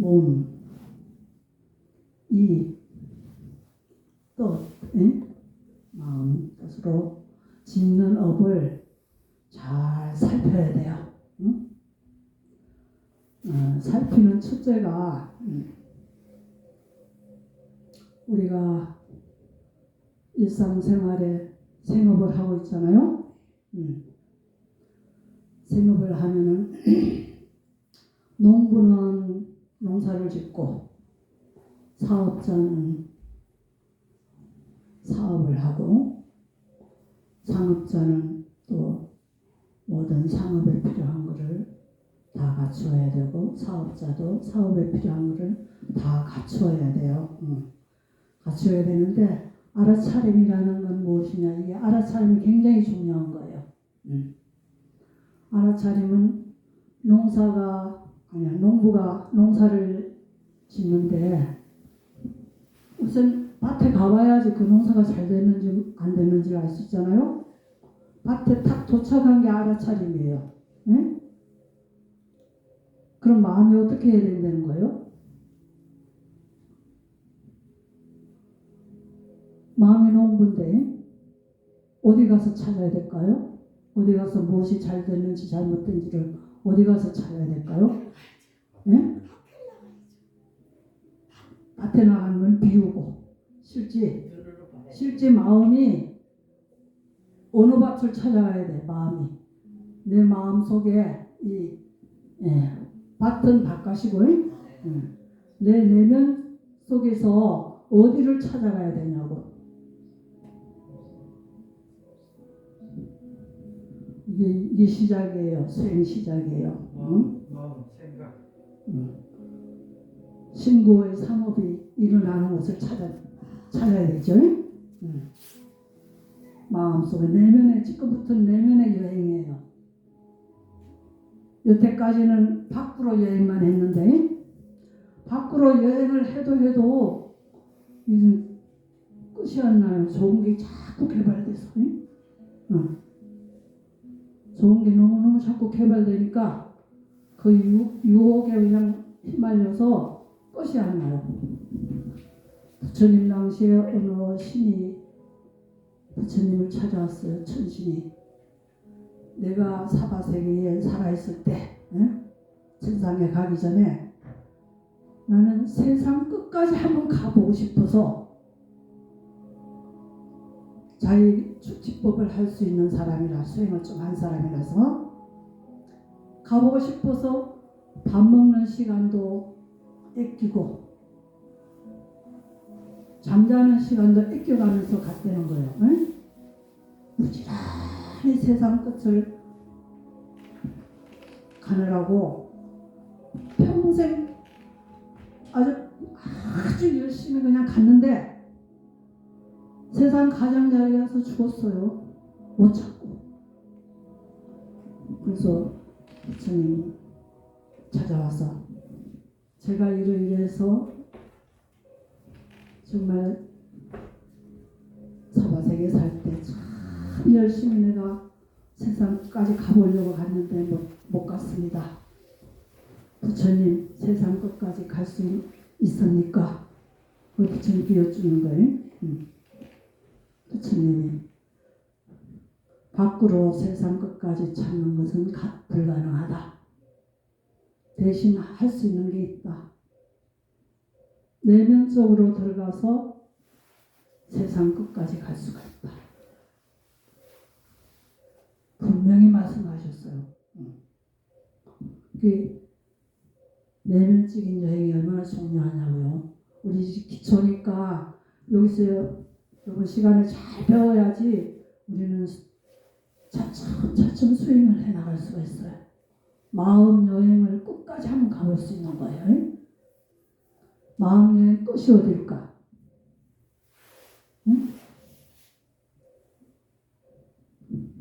몸, 이, 뜻, 마음, 뜻으로 짓는 업을 잘 살펴야 돼요. 응? 살피는 첫째가 우리가 일상생활에 생업을 하고 있잖아요. 생업을 하면은 농부는 농사를 짓고 사업자는 사업을 하고 상업자는 또 모든 상업에 필요한 것을 다 갖추어야 되고 사업자도 사업에 필요한 것을 다 갖추어야 돼요. 갖추어야 되는데 알아차림이라는 건 무엇이냐? 이게 알아차림이 굉장히 중요한 거예요. 알아차림은 농부가 농사를 짓는데 우선 밭에 가봐야지 그 농사가 잘 됐는지 안 됐는지를 알 수 있잖아요. 밭에 딱 도착한 게 알아차림이에요. 네? 그럼 마음이 어떻게 해야 된다는 거예요? 마음이 농부인데 어디 가서 찾아야 될까요? 어디 가서 무엇이 잘 됐는지 잘못된지를 어디 가서 찾아야 될까요? 네? 밭에 나가는 건 비우고 실제 마음이 어느 밭을 찾아가야 돼. 마음이 내 마음 속에 밭은 바깥이고 내 내면 속에서 어디를 찾아가야 되냐고. 이게 시작이에요. 수행 시작이에요. 마음, 생각. 신고의 상업이 일어나는 곳을 찾아야 되죠. 마음속에 내면에 지금부터 내면의 여행이에요. 여태까지는 밖으로 여행만 했는데 밖으로 여행을 해도 이제 끝이 안 나요. 좋은 게 자꾸 개발돼서 좋은 게 너무너무 자꾸 개발되니까 그 유혹에 그냥 휘말려서 끝이 안 나요. 부처님 당시에 어느 신이 부처님을 찾아왔어요. 천신이. 내가 사바세계에 살아있을 때 천상에 가기 전에 나는 세상 끝까지 한번 가보고 싶어서 자기 축지법을 할 수 있는 사람이라 수행을 좀 한 사람이라서 가보고 싶어서 밥 먹는 시간도 아끼고 잠자는 시간도 아껴가면서 갔다는 거예요. 부지런히 세상 끝을 가느라고 평생 아주 열심히 그냥 갔는데 세상 가장자리에서 죽었어요. 못 찾고. 그래서 부처님이 찾아와서 제가 이래서 정말 사바세계 살 때 참 열심히 내가 세상까지 가보려고 갔는데 못 갔습니다. 부처님 세상 끝까지 갈 수 있습니까? 그 부처님께 여쭈는 거예요. 부처님이 밖으로 세상 끝까지 찾는 것은 불가능하다. 대신 할 수 있는 게 있다. 내면 속으로 들어가서 세상 끝까지 갈 수가 있다. 분명히 말씀하셨어요. 그게 내면적인 여행이 얼마나 중요하냐고요. 우리 기초니까 여기서 이번 시간을 잘 배워야지 우리는 차츰 수행을 해나갈 수가 있어요. 마음 여행을 끝까지 한번 가볼 수 있는 거예요. 마음 여행 끝이 어딜까?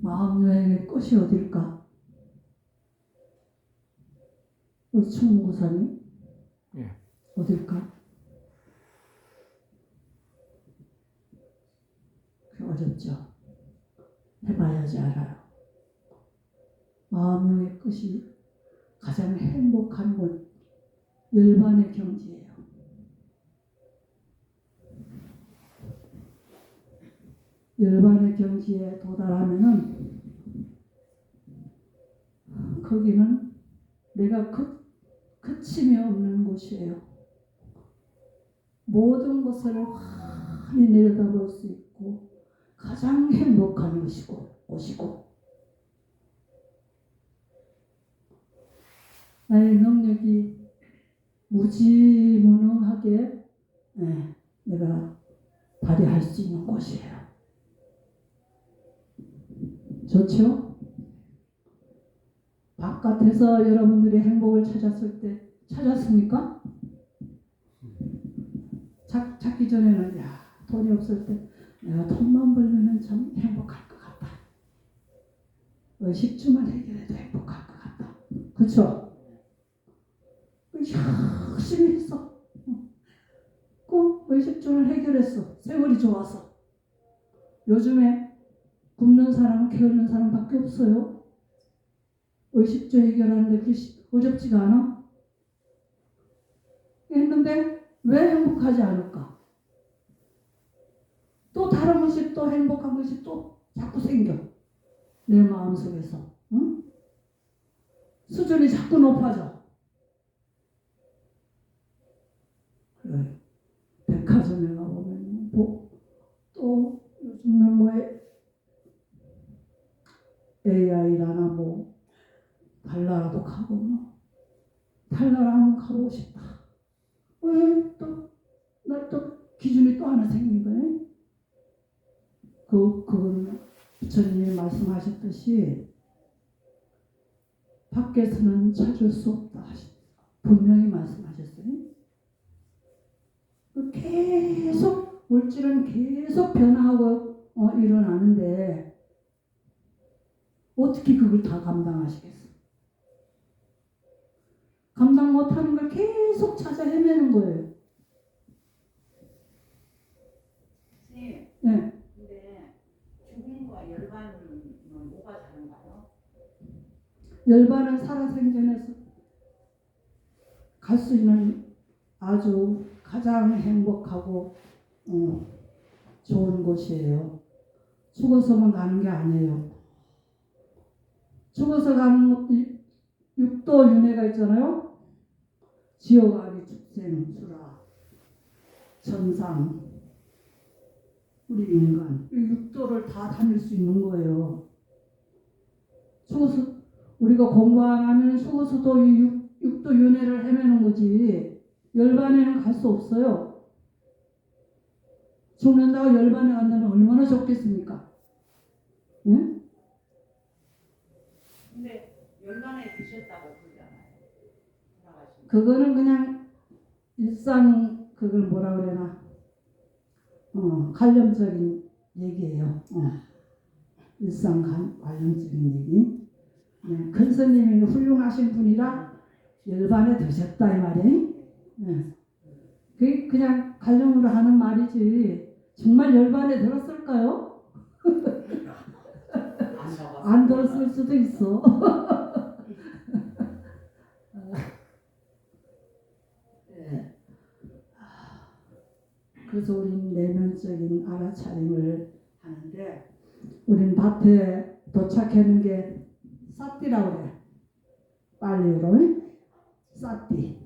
마음 여행의 끝이 어딜까? 우리 충무고사님 어딜까? 어렵죠. 해봐야지 알아요. 마음의 끝이 가장 행복한 곳, 열반의 경지예요. 열반의 경지에 도달하면은 거기는 내가 그침이 없는 곳이에요. 모든 것을 환히 내려다볼 수 있고 가장 행복한 곳이고 나의 능력이 무지무능하게 내가 발휘할 수 있는 곳이에요. 좋죠? 바깥에서 여러분들이 행복을 찾았을 때 찾았습니까? 찾기 전에는 돈이 없을 때 내가 돈만 벌면 참 행복할 것 같다. 의식주만 해결해도 행복할 것 같다. 그렇죠? 열심히 했어. 꼭 의식주를 해결했어. 세월이 좋아서. 요즘에 굶는 사람, 게으른 사람밖에 없어요. 의식주 해결하는데 그게 어렵지가 않아? 했는데 왜 행복하지 않을까? 또 다른 것이 또 행복한 것이 또 자꾸 생겨. 내 마음속에서. 응? 수준이 자꾸 높아져. 그래. 백화점에 가보면 또 요즘은 뭐 AI라나 뭐 달나라도 가고 뭐 달나라 한번 가보고 싶다. 왜 나 또 기준이 또 하나 생긴 거예요. 그건 부처님이 말씀하셨듯이 밖에서는 찾을 수 없다 분명히 말씀하셨어요. 계속 물질은 계속 변화하고 일어나는데 어떻게 그걸 다 감당하시겠어? 감당 못하는 걸 계속 찾아 헤매는 거예요. 선생님, 네. 근데 죽음과 열반은 뭐가 다른가요? 열반은 살아생전에서 갈 수 있는 아주 가장 행복하고 좋은 곳이에요. 죽어서만 가는 게 아니에요. 죽어서 가는 것도 육도 윤회가 있잖아요. 지옥아리, 축생, 수라, 천상, 우리 인간 이 육도를 다 다닐 수 있는 거예요. 죽어서 우리가 공부 안 하면 죽어서도 이 육도 윤회를 헤매는 거지. 열반에는 갈 수 없어요. 죽는다고 열반에 간다면 얼마나 좋겠습니까? 응? 근데 열반에 드셨다고 그러잖아요. 돌아가신 거. 그거는 그냥 일상 그걸 뭐라 그래나 관념적인 얘기예요. 일상 관념적인 얘기. 네, 큰 스님이 훌륭하신 분이라 열반에 드셨다 이 말이에요. 네. 그게 그냥 관념으로 하는 말이지 정말 열반에 들었을까요? 안 들었을 수도 있어. 네. 그래서 우리는 내면적인 알아차림을 하는데 우린 밭에 도착하는 게 싸띠라고 그래. 빨리로 싸띠.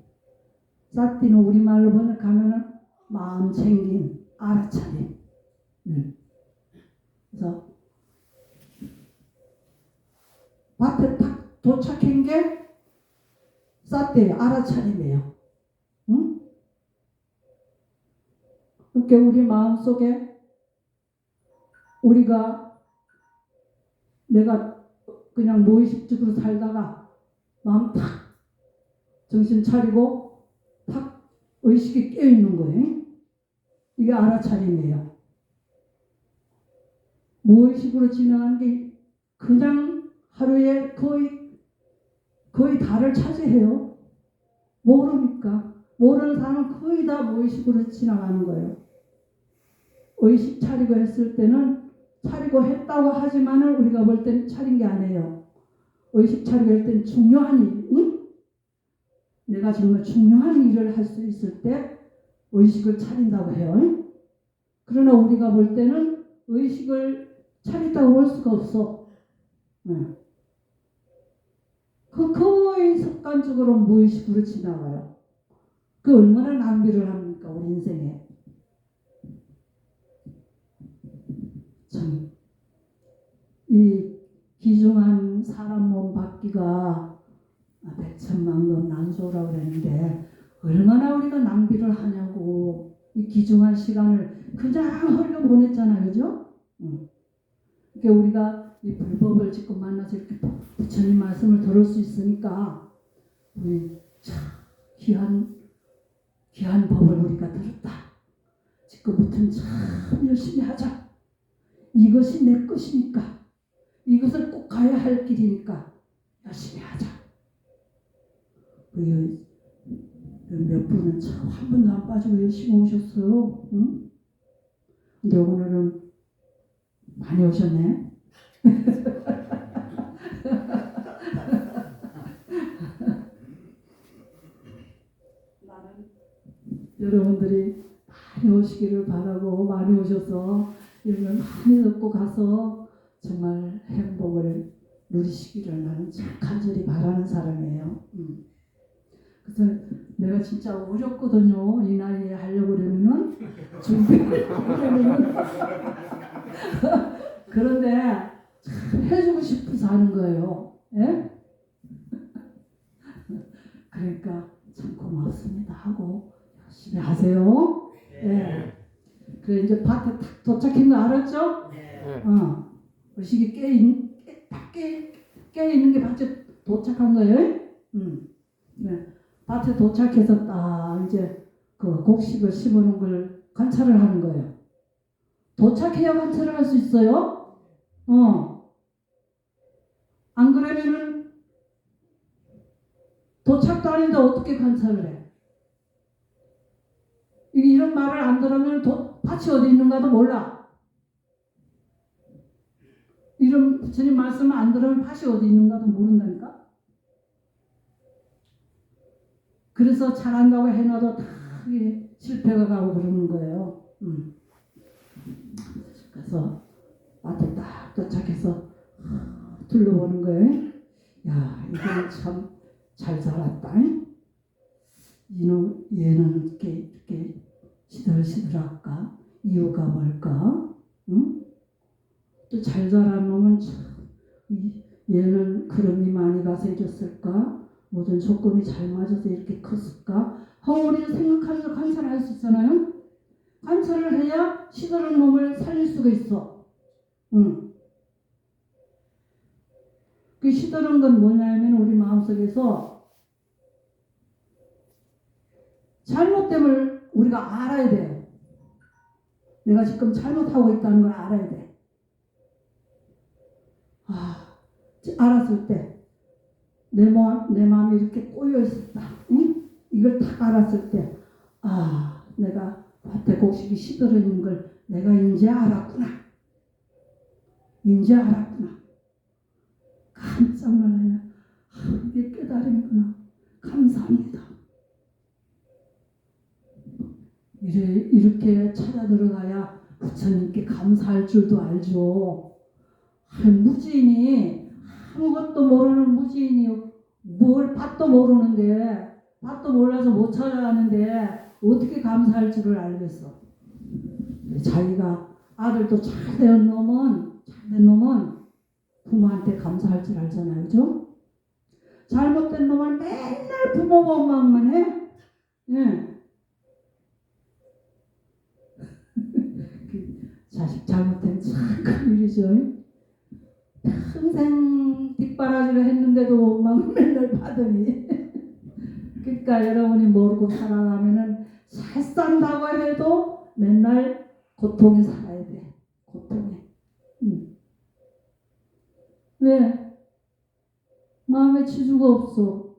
싸띠는 우리말로 번역하면은 마음 챙김, 알아차림. 그래서 밭에 딱 도착한 게 싸띠예요. 알아차림이에요. 응? 그러니까 우리 마음속에 우리가 내가 그냥 무의식적으로 살다가 마음 탁 정신 차리고 탁 의식이 깨어있는 거예요. 이게 알아차림이에요. 무의식으로 진행하는 게 그냥 하루에 거의 다를 차지해요. 모르니까. 모르는 사람은 거의 다 무의식으로 지나가는 거예요. 의식 차리고 했을 때는 차리고 했다고 하지만은 우리가 볼 때는 차린 게 아니에요. 의식 차리고 할 때는 중요한 일, 응? 내가 정말 중요한 일을 할 수 있을 때 의식을 차린다고 해요. 그러나 우리가 볼 때는 의식을 차린다고 볼 수가 없어. 거의 습관적으로 무의식으로 지나가요. 그 얼마나 낭비를 합니까, 우리 인생에. 참, 이 귀중한 사람 몸 받기가 백천만금 난소라고 그랬는데 얼마나 우리가 낭비를 하냐고. 이 귀중한 시간을 그냥 흘려보냈잖아요, 그죠? 그러니까 우리가 이 불법을 지금 만나서 이렇게 부처님 말씀을 들을 수 있으니까 우리 참 귀한 법을 우리가 들었다. 지금부터는 참 열심히 하자. 이것이 내 것이니까, 이것을 꼭 가야 할 길이니까 열심히 하자. 몇 분은 참 한 번도 안 빠지고 열심히 오셨어요. 응? 근데 오늘은 많이 오셨네. 나는 여러분들이 많이 오시기를 바라고, 많이 오셔서 이걸 많이 듣고 가서 정말 행복을 누리시기를 나는 참 간절히 바라는 사람이에요. 그래서 내가 진짜 어렵거든요. 이 나이에 하려고 그러면은 준비를 하려면은 그런데 참 해주고 싶어서 하는 거예요. 예? 그러니까 참 고맙습니다 하고 열심히 하세요. 예. 그래 이제 밭에 딱 도착한 거 알았죠? 의식이 깨 있는 게 밭에 도착한 거예요. 네. 밭에 도착해서 딱 이제 그 곡식을 심어놓은 걸 관찰을 하는 거예요. 도착해야 관찰을 할 수 있어요. 안 그러면은 도착도 아닌데 어떻게 관찰을 해? 이런 말을 안 들으면 밭이 어디 있는가도 몰라. 이런 부처님 말씀을 안 들으면 밭이 어디 있는가도 모른다니까. 그래서 잘한다고 해놔도 다 실패가 가고 그러는 거예요. 그래서 밭에 딱 도착해서 둘러보는 거예요. 야, 이거는 참 잘 자랐다. 얘는 이렇게 시들시들할까? 이유가 뭘까? 응? 또 잘 자란 놈은 참 얘는 그름이 많이 가서 해줬을까? 모든 조건이 잘 맞아서 이렇게 컸을까? 하고 우리는 생각하면서 관찰할 수 있잖아요. 관찰을 해야 시들은 놈을 살릴 수가 있어. 그 시들은 건 뭐냐면 우리 마음속에서 잘못됨을 우리가 알아야 돼요. 내가 지금 잘못하고 있다는 걸 알아야 돼. 알았을 때 내 마음이 이렇게 꼬여 있었다. 응? 이걸 딱 알았을 때 내가 밭에 곡식이 시들어 있는 걸 내가 이제 알았구나. 깜짝 놀라요. 이게 깨달음이구나. 감사합니다. 이렇게 찾아 들어가야 부처님께 감사할 줄도 알죠. 무지인이 아무것도 모르는 무지인이 뭘 밭도 모르는데, 밭도 몰라서 못 찾아가는데 어떻게 감사할 줄을 알겠어. 자기가 아들도 잘된 놈은 부모한테 감사할 줄 알잖아요. 그죠? 잘못된 놈은 맨날 부모 원망만 해. 예. 자식 잘못된 참 큰일이죠. 평생 뒷바라지를 했는데도 원망을 맨날 받으니. 그러니까 여러분이 모르고 살아가면은 잘 산다고 해도 맨날 고통에 살아야 돼. 고통에. 왜? 마음에 치주가 없어.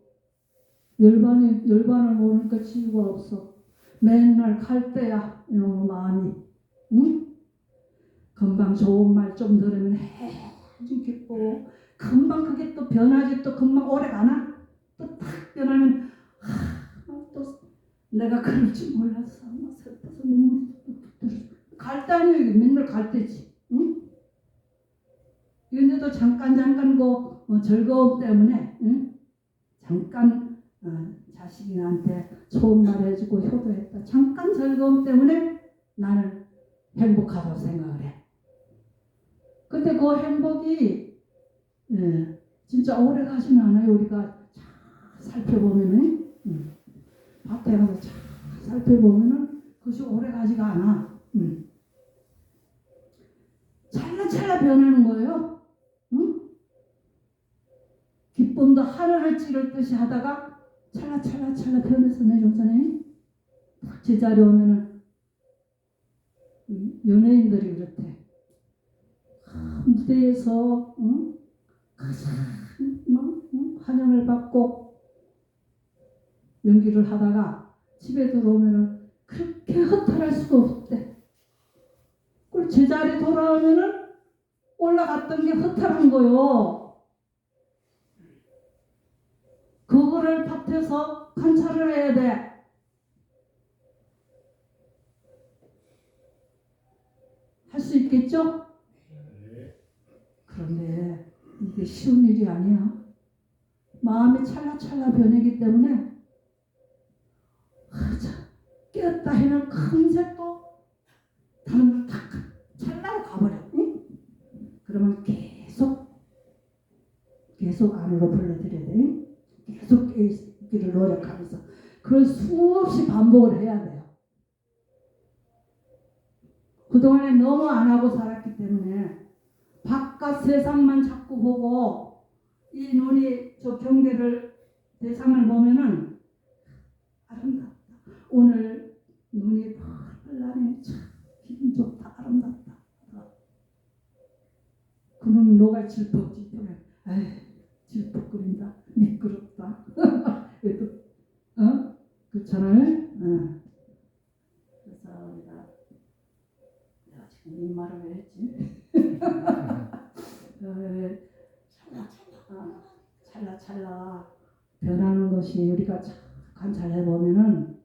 열반을 모르니까 치주가 없어. 맨날 갈대야. 이놈의 마음이. 응? 금방 좋은 말 좀 들으면 좀 기쁘고 금방 그게 또 변하지. 또 금방 오래 가나? 또 탁 변하면 또 내가 그럴 줄 몰랐어. 슬퍼서 눈물이 뚝뚝 떨어져. 갈 때 아니야. 이게 맨날 갈 때지. 응? 이런데도 잠깐 즐거움 때문에, 응? 잠깐 자식이한테 좋은 말 해주고 효도했다. 잠깐 즐거움 때문에 나는 행복하다고 생각을 해. 근데 그 행복이 진짜 오래 가지는 않아요. 우리가 잘 살펴보면은, 밭에 가서 잘 살펴보면은 그것이 오래 가지가 않아. 찰나찰나 변하는 거예요. 응? 기쁨도 하늘을 찌를 듯이 하다가 찰나찰나 변해서 내려오잖아요. 딱 제자리에 오면은 연예인들이 그렇대. 무대에서 가장 환영을 받고 연기를 하다가 집에 들어오면은 그렇게 허탈할 수가 없대. 그리고 제자리 돌아오면은 올라갔던 게 허탈한 거요. 그거를 밭에서 관찰을 해야 돼. 할 수 있겠죠? 그런데 이게 쉬운 일이 아니야. 마음이 찰나찰나 변하기 때문에 깨었다 해는 금세 또 다른 걸 탁 찰나로 가버려. 응? 그러면 계속 안으로 불러들여야 돼. 계속 깨있기를 노력하면서 그걸 수없이 반복을 해야 돼요. 그동안에 너무 안 하고 살았기 때문에 바깥 세상만 자꾸 보고 이 눈이 저 경계를 대상을 보면은 아름답다. 오늘 눈이 펄펄 나네. 참 기분 좋다. 아름답다. 그놈 노가 질퍽질퍽해. 에이 질퍽거린다. 미끄럽다. 그렇잖아요. 그래서 우리가 내가 지금 이 말을 왜 했지? 찰나찰나 변하는 것이 우리가 관찰해 보면은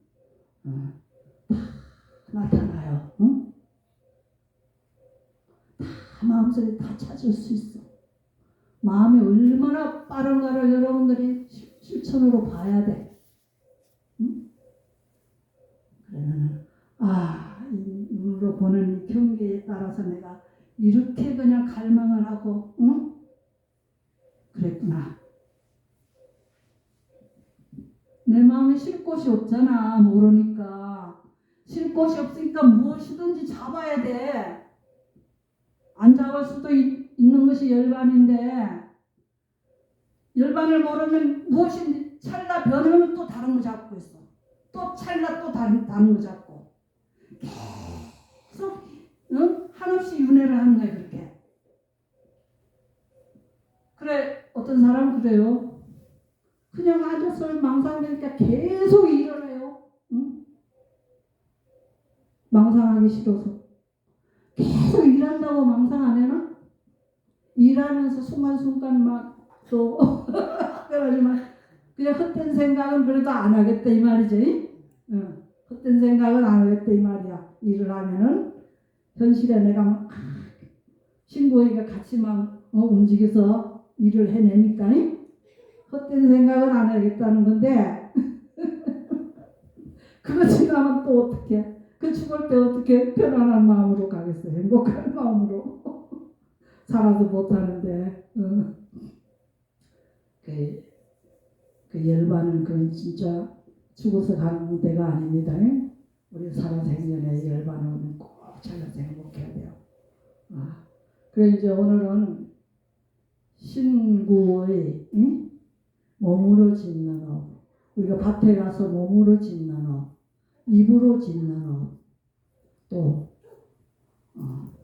다 나타나요. 응? 다 마음속에 다 찾을 수 있어. 마음이 얼마나 빠른가를 여러분들이 실천으로 봐야 돼. 응? 그러면은 이 눈으로 보는 이 경계에 따라서 내가 이렇게 그냥 갈망을 하고, 응? 그랬구나. 내 마음에 쉴 곳이 없잖아. 모르니까. 쉴 곳이 없으니까 무엇이든지 잡아야 돼. 안 잡을 수도 있는 것이 열반인데, 열반을 모르면 무엇인지 찰나 변하면 또 다른 거 잡고 있어. 또 찰나 또 다른 거 잡고. 계속 한없이 윤회를 하는 거야. 그렇게. 그래 어떤 사람은 그래요. 그냥 앉아서 망상하니까 계속 일을 해요. 응? 망상하기 싫어서. 계속 일한다고 망상 안 해나? 일하면서 순간순간 막 또 그러지만 그냥 헛된 생각은 그래도 안 하겠다 이 말이지. 응. 헛된 생각은 안 하겠다 이 말이야. 일을 하면은 현실에 내가 막 친구에게 같이 막 움직여서 일을 해내니까 헛된 생각은 안 하겠다는 건데 그거 지나면 또 어떻게 그 죽을 때 어떻게 편안한 마음으로 가겠어. 행복한 마음으로 살아도 못하는데 그 열반은 그건 진짜 죽어서 가는 데가 아닙니다. 우리 살아생전에 열반은 꼭 잘라서 행복해야 돼요. 그래 이제 오늘은 신구의 몸으로 짓는 업, 우리가 밭에 가서 몸으로 짓는 업, 입으로 짓는 업, 또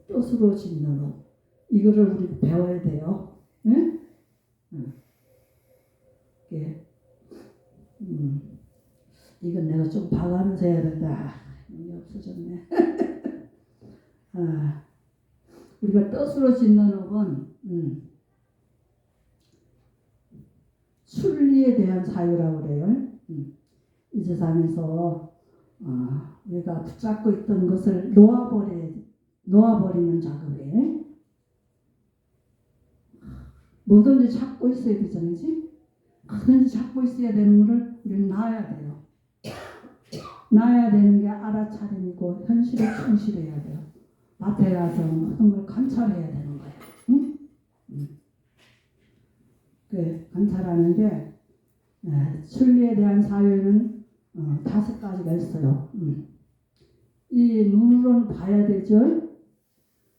뜻으로 짓는 업, 이거를 우리 배워야 돼요. 응? 이건 내가 좀 봐가면서 해야 된다. 이게 없어졌네. 우리가 뜻으로 짓는 업은 순리에 대한 사유라고 그래요. 이 세상에서 우리가 붙잡고 있던 것을 놓아버리는 작업에 뭐든지 찾고 있어야 되잖아요. 그치? 뭐든지 찾고 있어야 되는 거를 우리는 놔야 돼요. 놔야 되는 게 알아차림이고 현실에 충실해야 돼요. 밭에 가서 모든 걸 관찰해야 되는 거예요. 응? 관찰하는데 순리에 대한 사유는 5가지가 있어요. 이 눈으로는 봐야 되죠.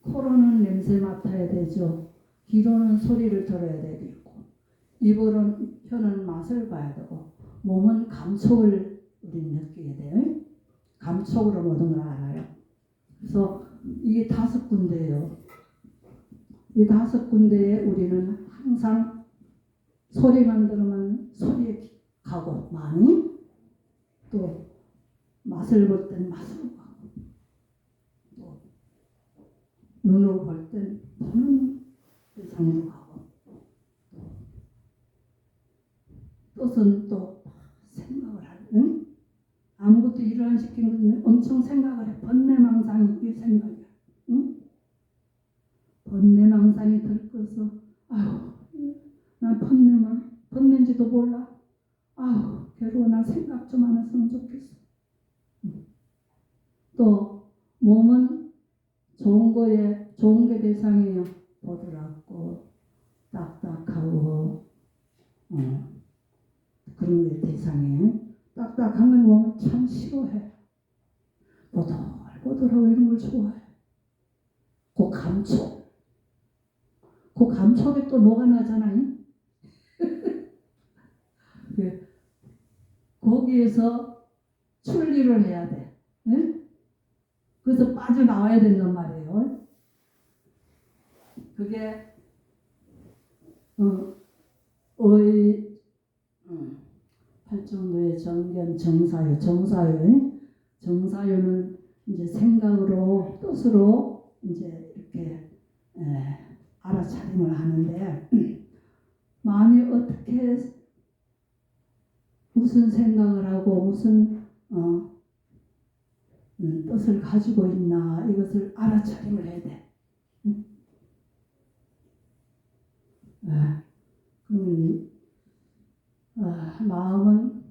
코로는 냄새 맡아야 되죠. 귀로는 소리를 들어야 되고 입으로는 혀는 맛을 봐야 되고 몸은 감촉을 우리는 느끼게 돼요. 감촉으로 모든 걸 알아요. 그래서 이게 5군데예요. 이 5군데에 우리는 항상 소리만 들으면 소리에 가고 마음이 또 맛을 볼 땐 맛으로 가고 또 눈으로 볼 땐 보는 대상으로 가고 뜻은 또 생각을 하는 아무것도 일을 안 시키는 엄청 생각을 해. 번뇌망상이 이게 생각이야. 응? 번뇌망상이 들끓어서 아유 난 번뇌인지도 몰라. 아유 괴로워. 난 생각 좀 안 했으면 좋겠어. 또 몸은 좋은 게 대상이에요. 보드랍고 딱딱하고 그런 게 대상이에요. 딱딱한 건 몸이 참 싫어해. 보들보들하고 이런 걸 좋아해. 그 감촉에 또 녹아나잖아요. 거기에서 출리를 해야 돼. 네? 그래서 빠져나와야 된단 말이에요. 그게 팔정도의 정견, 정사유는 이제 생각으로 뜻으로 이제 이렇게 알아차림을 하는데 마음이 어떻게 무슨 생각을 하고 무슨 뜻을 가지고 있나 이것을 알아차림을 해야 돼. 그러면 마음은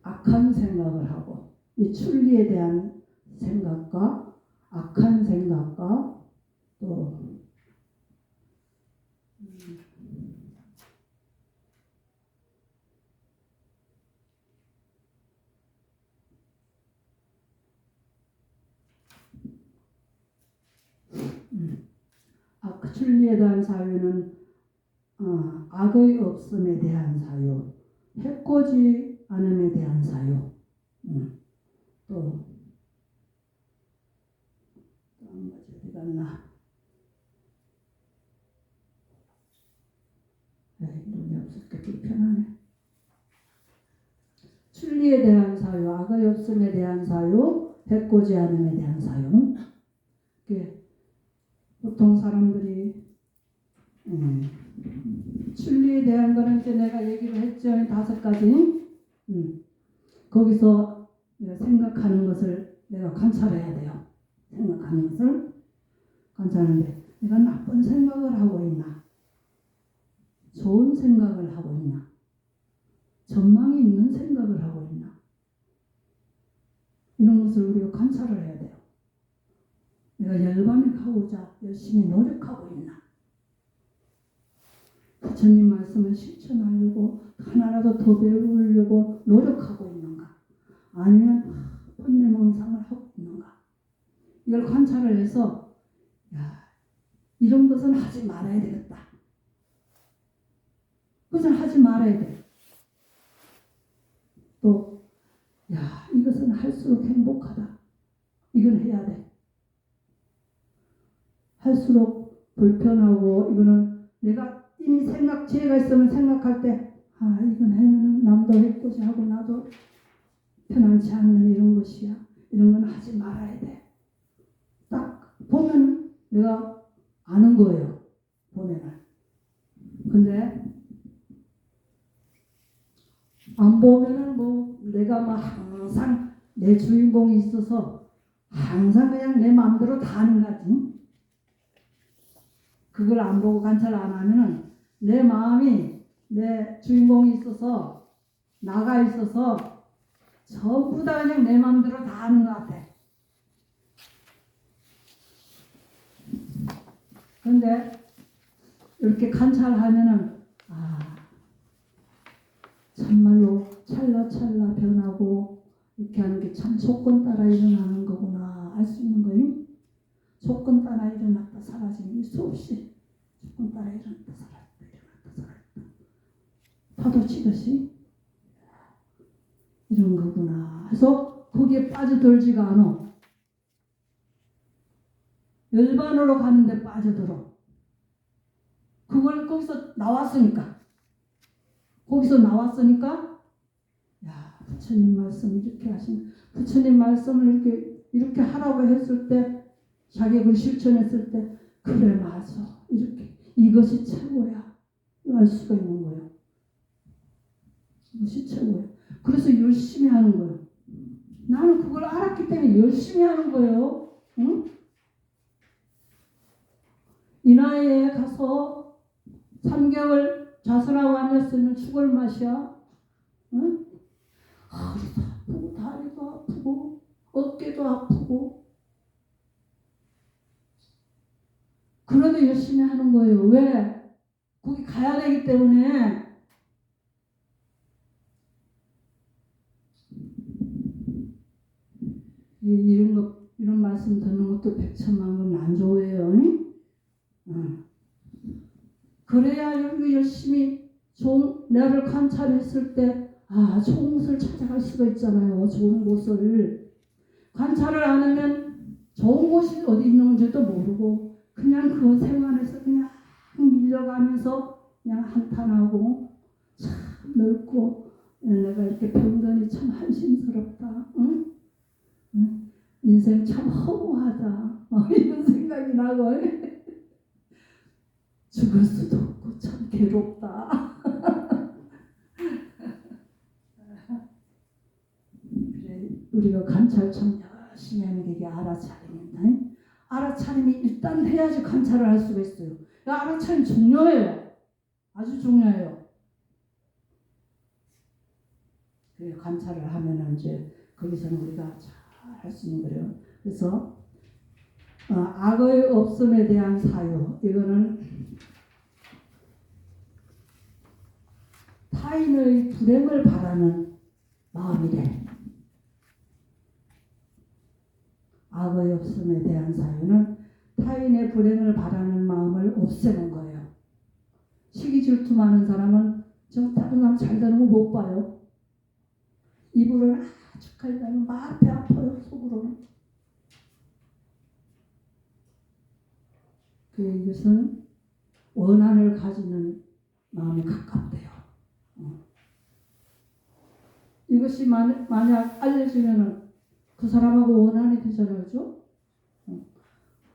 악한 생각을 하고 이 출리에 대한 생각과 악한 생각과 또 출리에 대한 사유는 악의 없음에 대한 사유, 해코지 않음에 대한 사유, 또 한 가지 어디 갔나? 눈이 없을 때 불편하네. 출리에 대한 사유, 악의 없음에 대한 사유, 해코지 않음에 대한 사유. 보통 사람들이 출리에 대한 거는 이제 내가 얘기를 했죠. 5가지. 거기서 내가 생각하는 것을 내가 관찰해야 돼요. 생각하는 것을 관찰하는데 내가 나쁜 생각을 하고 있나? 좋은 생각을 하고 있나? 전망이 있는 생각을 하고 있나? 이런 것을 우리가 관찰을 해야 돼요. 내가 열반에 가고자 열심히 노력하고 있나? 부처님 말씀을 실천하려고 하나라도 더 배우려고 노력하고 있는가? 아니면 번뇌망상을 하고 있는가? 이걸 관찰을 해서 이런 것은 하지 말아야 되겠다. 그것은 하지 말아야 돼. 또 이것은 할수록 행복하다. 이건 해야 돼. 할수록 불편하고 이거는 내가 이미 지혜가 있으면 생각할 때 이건 하면은 남도 해코지 하고 나도 편안치 않는 이런 것이야. 이런 건 하지 말아야 돼. 딱 보면 내가 아는 거예요. 보면은. 근데 안 보면은 뭐 내가 막 항상 내 주인공이 있어서 항상 그냥 내 마음대로 다 하는 거지. 그걸 안 보고 관찰 안 하면은 내 마음이 내 주인공이 있어서 나가 있어서 전부 다 그냥 내 마음대로 다 하는 것 같아. 그런데 이렇게 관찰하면은 참말로 찰나찰나 변하고 이렇게 하는 게 참 조건 따라 일어나는 거구나 알 수 있는 거예요. 조건 따라 일어났다 사라지는 게 수없이 조건 따라 일어났다 사라졌다 파도치듯이 이런 거구나 해서 거기에 빠져들지가 않아. 열반으로 가는데 빠져들어. 그걸 거기서 나왔으니까 야 부처님 말씀 이렇게 하신 부처님 말씀을 이렇게 하라고 했을 때 자격을 실천했을 때 그래 맞아 이렇게 이것이 최고야 알 수가 있는 거예요. 이것이 최고야. 그래서 열심히 하는 거예요. 나는 그걸 알았기 때문에 열심히 하는 거예요. 응? 이 나이에 가서 3개월 자선하고 앉았으면 죽을 맛이야. 응? 허리도 아프고 다리도 아프고 어깨도 아프고 그래도 열심히 하는 거예요. 왜? 거기 가야 되기 때문에. 이런 말씀 듣는 것도 백천만금 안 좋아해요. 응? 그래야 여기 열심히 나를 관찰했을 때 좋은 곳을 찾아갈 수가 있잖아요. 좋은 곳을 관찰을 안 하면 좋은 곳이 어디 있는지도 모르고 그냥 그 생활에서 그냥 밀려가면서 그냥 한탄하고 참 넓고 내가 이렇게 병든이 참 한심스럽다. 응? 응? 인생 참 허무하다. 이런 생각이 나고 죽을 수도 없고 참 괴롭다. 그래 우리가 관찰 참 열심히 하는 게 이게 알아차림입니다. 알아차림이 일단 해야지 관찰을 할 수가 있어요. 알아차림 중요해요. 아주 중요해요. 그래 관찰을 하면은 이제 거기서는 우리가 잘 할 수 있는 거예요. 그래서 악의 없음에 대한 사유 이거는 타인의 불행을 바라는 마음이래. 악의 없음에 대한 사유는 타인의 불행을 바라는 마음을 없애는 거예요. 시기 질투 많은 사람은 저 다른 사람 잘 되는 거 못 봐요. 입으로는 축하한다면 막 배 아파요. 속으로는. 이것은 원한을 가지는 마음에 가깝대요. 이것이 만약 알려지면은 그 사람하고 원한이 되잖아요.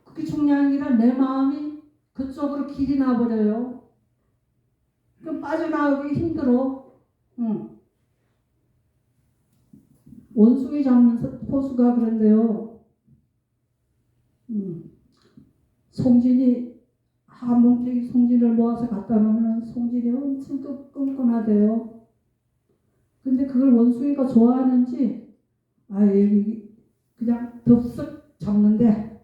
그게 중요한 게 아니라 내 마음이 그쪽으로 길이 나버려요. 그럼 빠져나오기 힘들어. 원숭이 잡는 포수가 그런데요. 송진이 한 뭉태기 송진을 모아서 갖다 놓으면 송진이 엄청 끈끈하대요. 근데 그걸 원숭이가 좋아하는지 여기 그냥 덥석 잡는데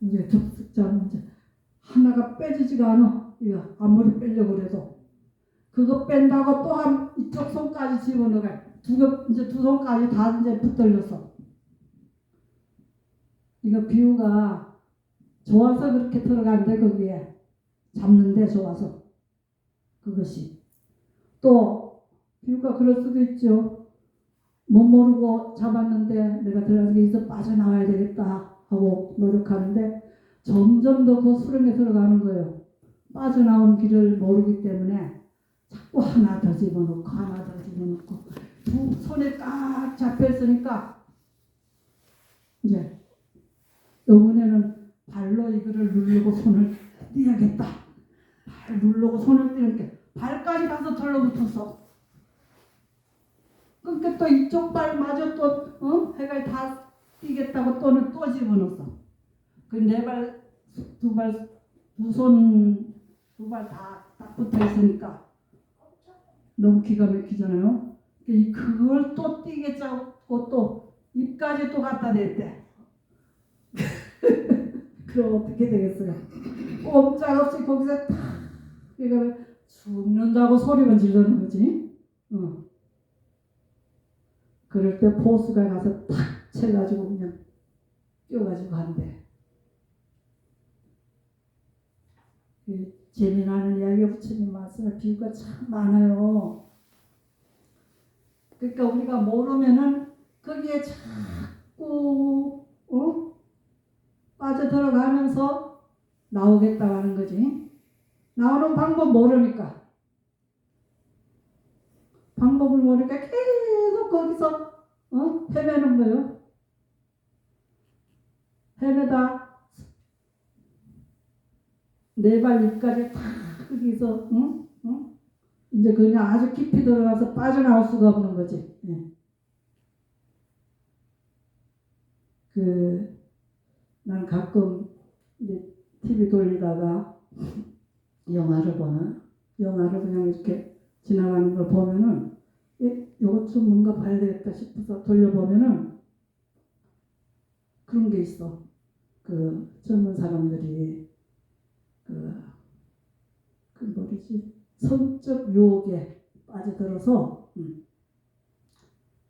이제 덥석 잡는데 하나가 빼지지가 않아. 이거 아무리 빼려고 그래도 그거 뺀다고 또 이쪽 손까지 집어넣어가 이제 두 손까지 다 이제 붙들려서 이거 비유가 좋아서 그렇게 들어간대. 거기에 잡는데 좋아서 그것이 또 비유가 그럴 수도 있죠. 못 모르고 잡았는데 내가 들어가서 여기서 빠져나와야 되겠다 하고 노력하는데 점점 더 그 수렁에 들어가는 거예요. 빠져나온 길을 모르기 때문에 자꾸 하나 더 집어넣고 하나 더 집어넣고 두 손에 딱 잡혔으니까 이제 이번에는 발로 이거를 누르고 손을 떼야겠다. 발 누르고 손을 떼니까 발까지 가서 덜러붙었어. 그러니까 또 이쪽 발마저 또 해가 다 뛰겠다고 또 집어넣었어. 그 네 발, 두 발, 두 손, 두 발 다 붙어 있으니까 너무 기가 막히잖아요. 그걸 또 뛰게 짜고 또 입까지 또 갖다 댔대. 그럼 어떻게 되겠어요? 꼼짝없이 거기서 탁 그러니까 죽는다고 소리만 지르는 거지. 그럴 때 보수가 가서 탁 쳐가지고 그냥 뛰어가지고 한대. 재미나는 이야기 부처님 말씀에 비유가 참 많아요. 그러니까 우리가 모르면은 거기에 자꾸 빠져들어가면서 나오겠다고 하는 거지. 나오는 방법 모르니까. 방법을 모르니까 계속 거기서 헤매는 거예요. 헤매다 네 발 입까지 다 거기서 이제 그냥 아주 깊이 들어가서 빠져나올 수가 없는 거지. 난 가끔 이제 TV 돌리다가 영화를 그냥 이렇게 지나가는 걸 보면은 이것 좀 뭔가 봐야 되겠다 싶어서 돌려보면은 그런 게 있어. 그 젊은 사람들이 그 뭐지 성적 유혹에 빠져들어서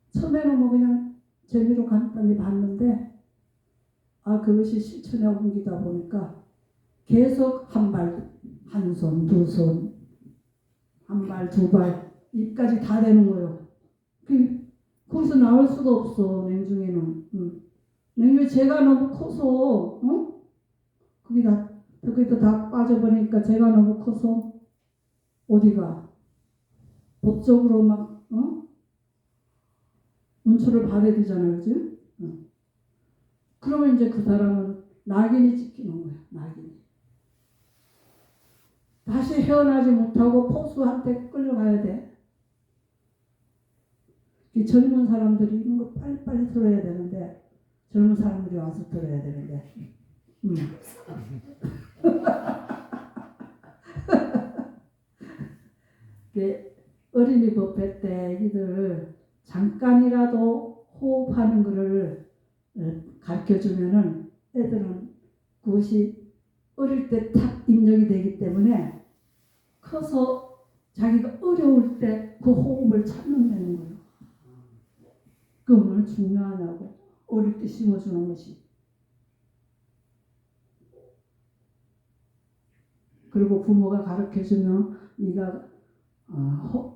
처음에는 뭐 그냥 재미로 간단히 봤는데 그것이 실천에 옮기다 보니까 계속 한 발, 한 손, 두 손, 한 발, 두 발 입까지 다 되는 거예요. 거기서 나올 수가 없어. 냉중에는. 냉중에 제가 너무 커서 거기다 다 빠져버리니까 제가 너무 커서 어디가 법적으로 막 문초를 받아야 되잖아요, 그지? 그러면 이제 그 사람은 낙인이 찍히는 거야, 낙인이. 다시 헤어나지 못하고 포수한테 끌려가야 돼. 이 젊은 사람들이 이런 거 빨리빨리 들어야 되는데 젊은 사람들이 와서 들어야 되는데 어린이 법회 때 애기들 잠깐이라도 호흡하는 거를 가르쳐주면은 애들은 그것이 어릴 때 탁 입력이 되기 때문에 커서 자기가 어려울 때 그 호흡을 찾는다는 거예요. 그게 얼마나 중요하냐고. 어릴 때 심어주는 것이. 그리고 부모가 가르쳐주면 네가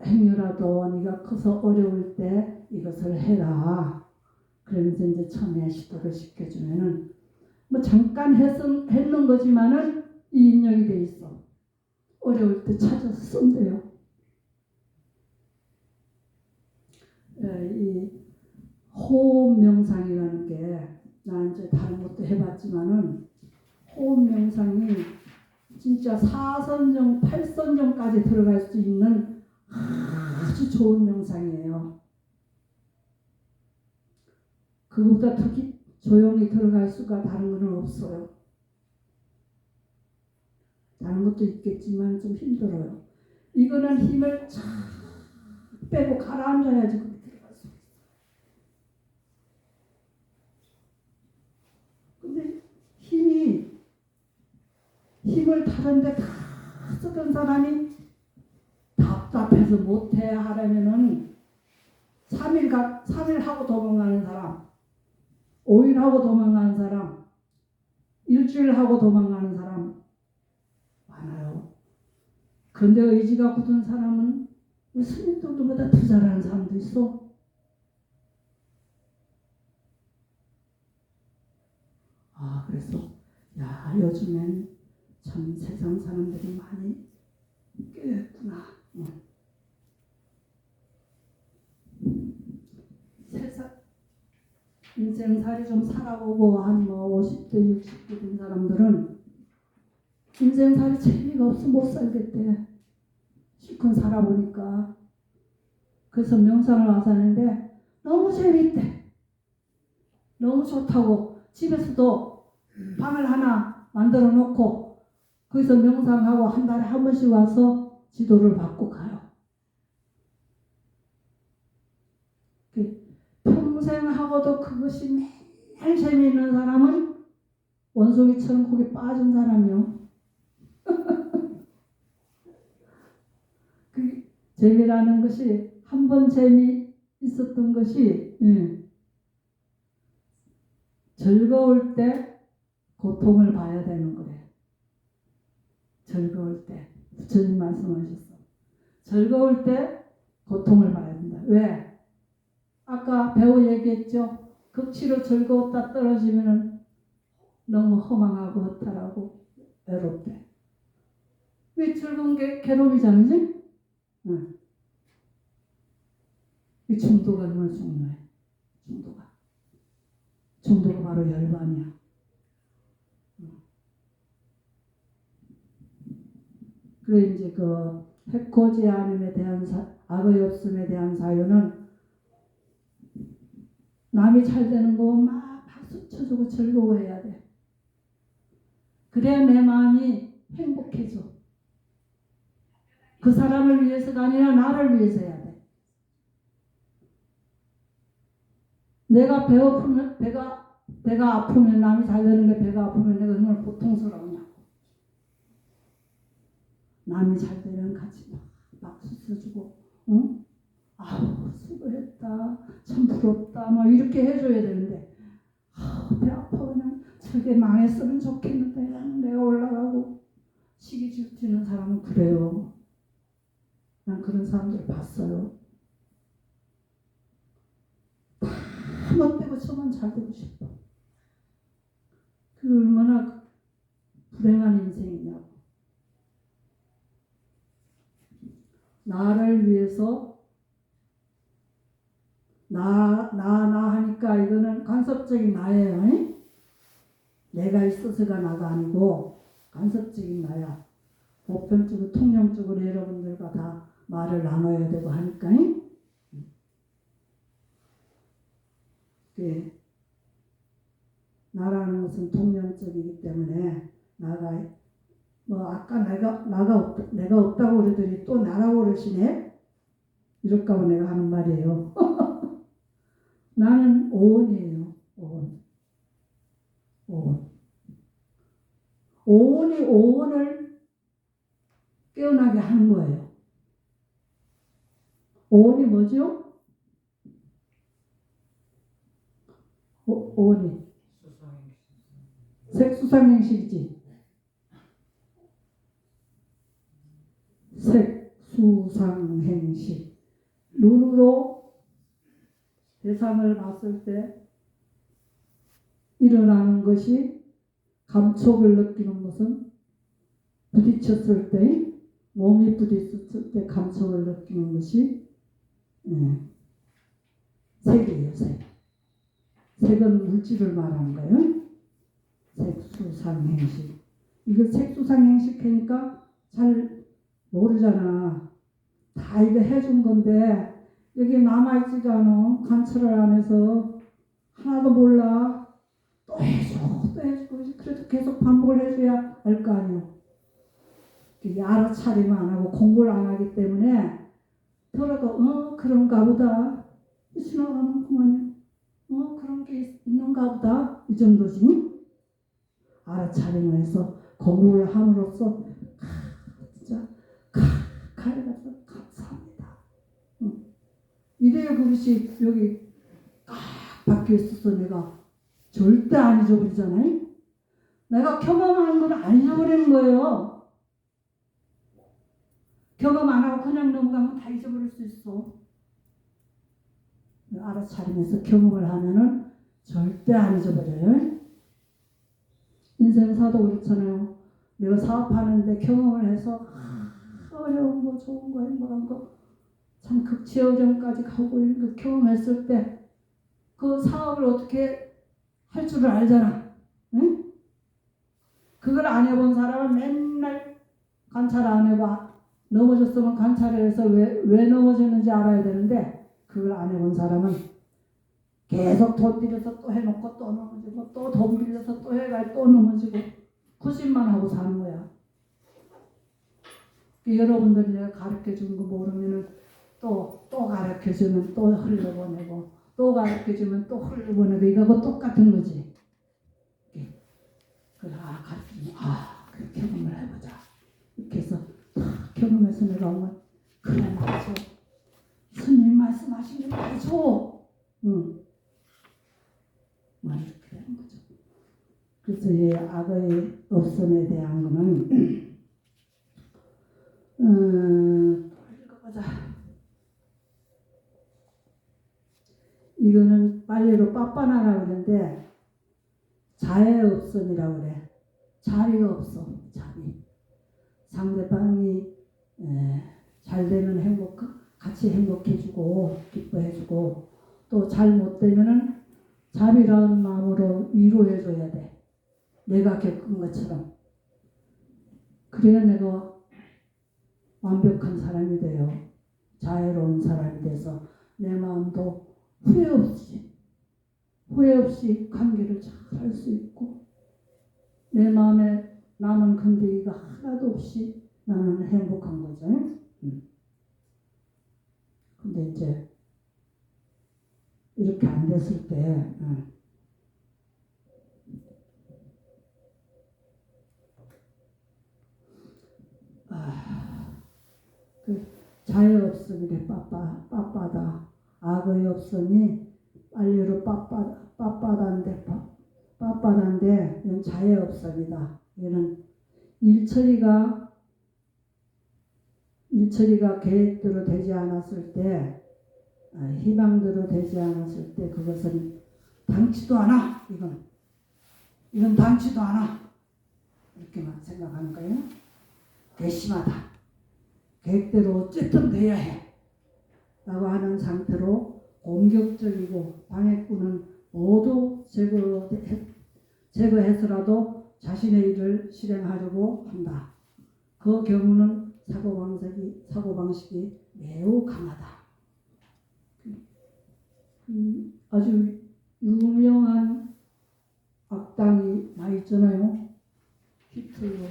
행여라도 네가 커서 어려울 때 이것을 해라. 그러면서 이제 처음에 시도를 시켜주면은 뭐 잠깐 했는 거지만은 이 입력이 돼 있어. 어려울 때 찾아서 쓴대요. 이 호흡 명상이라는 게 나 이제 다른 것도 해봤지만은 호흡 명상이 진짜 4선정, 8선정까지 들어갈 수 있는 아주 좋은 명상이에요. 그것보다 더 조용히 들어갈 수가 다른 거는 없어요. 다른 것도 있겠지만 좀 힘들어요. 이거는 힘을 쫙 빼고 가라앉아야지 그렇게 들어갈 수 있어요. 근데 힘을 다른 데 다 쓰던 사람이 답답해서 못해 하려면은 3일 하고 도망가는 사람, 5일 하고 도망가는 사람, 일주일 하고 도망가는 사람 많아요. 근데 의지가 굳은 사람은 우리 스님들보다 더 잘하는 사람도 있어. 그래서 요즘엔 참 세상 사람들이 많이 깨었구나. 세상 인생살이 좀 살아보고 한 50대 60대 된 사람들은 인생살이 재미가 없어 못 살겠대. 실컷 살아보니까. 그래서 명상을 와서 하는데 너무 재밌대. 너무 좋다고. 집에서도 방을 하나 만들어 놓고 거기서 명상하고 한 달에 한 번씩 와서 지도를 받고 가요. 평생 하고도 그것이 맨날 재미있는 사람은 원숭이처럼 거기 빠진 사람이요. 그 재미라는 것이 한 번 재미있었던 것이 즐거울 때 고통을 봐야 되는 거래요. 즐거울 때. 부처님 말씀하셨어. 즐거울 때 고통을 봐야 된다. 왜? 아까 배우 얘기했죠. 극치로 즐거웠다 떨어지면 너무 허망하고 허탈하고 외롭대. 왜 즐거운 게 괴로움이잖아, 그지? 응. 이 중도가 얼마나 중요해. 중도가 바로 열반이야. 그래 이제 그 해코지 않음에 대한 악의 없음에 대한 사유는 남이 잘 되는 거 막 박수 쳐주고 즐거워해야 돼. 그래야 내 마음이 행복해져. 그 사람을 위해서가 아니라 나를 위해서 해야 돼. 내가 배가 아프면 남이 잘 되는 게 배가 아프면 내가 얼마나 고통스러우냐고. 남이 잘 되면 같이 막 박수 쳐주고, 응? 아우 수고했다, 참 부럽다, 막 이렇게 해줘야 되는데, 배 아파 그냥 저게 망했으면 좋겠는데 내가 올라가고 시기 질투는 사람은 그래요. 난 그런 사람들 봤어요. 다 못되고 저만 잘 되고 싶어. 그 얼마나 불행한 인생이냐고. 나를 위해서 나 하니까 이거는 간섭적인 나예요. 에? 내가 있어서가 나가 아니고 간섭적인 나야. 보편적으로 통념적으로 여러분들과 다 말을 나눠야 되고 하니까. 나라는 것은 통념적이기 때문에 나가 뭐 아까 내가 없다고 그러더니 또 나라고 그러시네. 이럴까봐 내가 하는 말이에요. 나는 오온이에요. 오온이 오온을 깨어나게 하는 거예요. 오온이 뭐죠? 오온이 색수상행식이지. 색수상행식. 눈으로 대상을 봤을 때 일어나는 것이 감촉을 느끼는 것은 부딪혔을 때 몸이 부딪혔을 때 감촉을 느끼는 것이 색이에요. 색은 물질을 말하는 거예요. 색수상행식. 이거 색수상행식 하니까 잘 모르잖아. 다 이거 해준 건데 여기 남아있지가 않아. 관찰을 안 해서 하나도 몰라. 또 해주고 그래도 계속 반복을 해줘야 알 거 아니에요. 알아차림을 안 하고 공부를 안 하기 때문에 더러도 그런가 보다. 지나가면 그만이야. 그런 게 있는가 보다. 이 정도지. 알아차림을 해서 공부를 함으로써 진짜 가해가서 감사합니다. 이래야 그릇이 여기 꽉 박혀 있어서 내가 절대 안 잊어버리잖아요. 내가 경험한 건 안 잊어버리는 거예요. 경험 안 하고 그냥 넘어가면 다 잊어버릴 수 있어. 알아차리면서 경험을 하면은 절대 안 잊어버려요. 인생사도 그렇잖아요. 내가 사업하는데 경험을 해서 어려운 거, 좋은 거, 행복한 거, 참 극치어정까지 가고 이런 거 경험했을 때 그 사업을 어떻게 할 줄을 알잖아. 그걸 안 해본 사람은 맨날 관찰 안 해봐. 넘어졌으면 관찰해서 왜 넘어졌는지 알아야 되는데 그걸 안 해본 사람은 계속 돈 들여서 또 해놓고 또 넘어지고 또 돈 빌려서 또 해가 또 넘어지고 구심만 하고 사는 거야. 여러분들이 내가 가르쳐 준 거 모르면은 또 가르쳐 주면 또 흘려보내고 또 가르쳐 주면 또 흘려보내고 이거하고 똑같은 거지. 그래, 가르쳐 주면 그렇게 경험을 해보자. 이렇게 해서 경험해서 내가 오면 그래 맞아. 스님 말씀하신 게 맞아. 응. 이렇게 되는 거죠. 그래서 이 악의 없음에 대한 거는 읽어보자. 이거는 빨리로 빠빠나라고 그러는데 자애 없음이라고 그래. 자비가 없어. 자비. 상대방이 잘 되면 같이 행복해주고 기뻐해주고 또 잘 못되면은 자비라는 마음으로 위로해줘야 돼. 내가 겪은 것처럼. 그래야 내가 완벽한 사람이 돼요. 자애로운 사람이 돼서 내 마음도 후회 없이 관계를 잘 할 수 있고 내 마음에 남은 건드기가 하나도 없이 나는 행복한 거죠. 근데 이제 이렇게 안 됐을 때 그 자애 없으니 빠빠다. 악의 없으니 빨리로 빠빠단데 이건 자애 없음이다. 이거는 일처리가 계획대로 되지 않았을 때 희망대로 되지 않았을 때 그것은 당치도 않아. 이건 당치도 않아. 이렇게만 생각하는 거예요. 괘씸하다. 계획대로 어쨌든 돼야 해. 라고 하는 상태로 공격적이고 방해꾼은 모두 제거해서라도 자신의 일을 실행하려고 한다. 그 경우는 사고방식이 매우 강하다. 아주 유명한 악당이 많이 있잖아요. 히틀러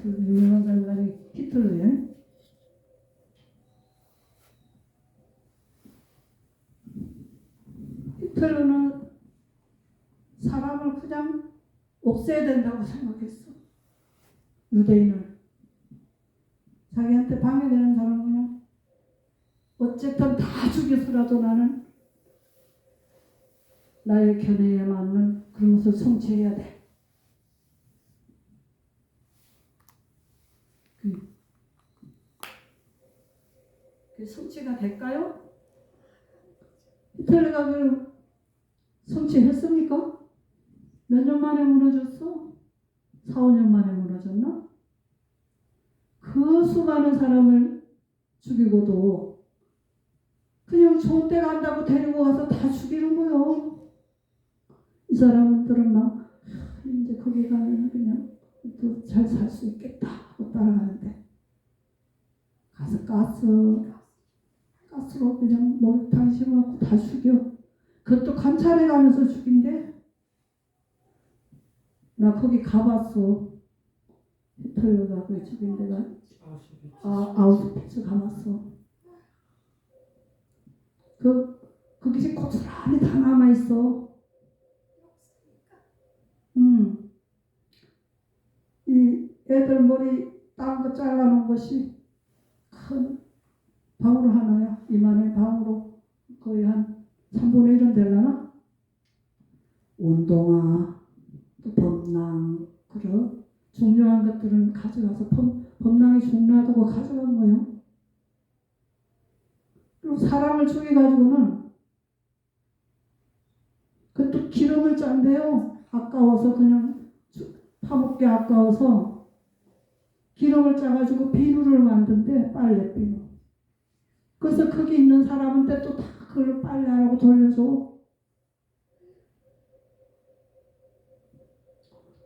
유명한 장관이 히틀러예요. 히틀러는 사람을 그냥 없애야 된다고 생각했어. 유대인을. 자기한테 방해되는 사람은 그냥 어쨌든 다 죽여서라도 나는 나의 견해에 맞는 그런 것을 성취해야 돼. 그게 성취가 될까요? 히틀러가 그걸 성취했습니까? 몇 년 만에 무너졌어? 4, 5년 만에 무너졌나? 그 수많은 사람을 죽이고도 그냥 좋은 데 간다고 데리고 가서 다 죽이는 거요. 이 사람들은 막 이제 거기 가면 그냥 또 잘 살 수 있겠다 하고 따라가는데 가서 가스로 그냥 목욕탕 심어놓고 다 죽여. 그것도 관찰해 가면서 죽인대. 나 거기 가봤어. 히틀러가 그 죽인 데가 아우슈비츠 가봤어. 거기 고스란히 다 남아있어. 이 애들 머리 딴 거 잘라놓은 것이 큰 방울 하나야. 이만한 방울로 거의 한 3분의 1은 되려나? 운동화, 또 범랑, 그런 중요한 것들은 가져가서 범랑이 중요하다고 가져간 거예요. 그리고 사람을 죽여가지고는 그것도 기름을 짠대요. 아까워서 그냥 파먹기 아까워서 기름을 짜가지고 비누를 만든대. 빨래 비누. 그래서 거기 있는 사람한테 또 다 그걸 빨래하라고 돌려줘.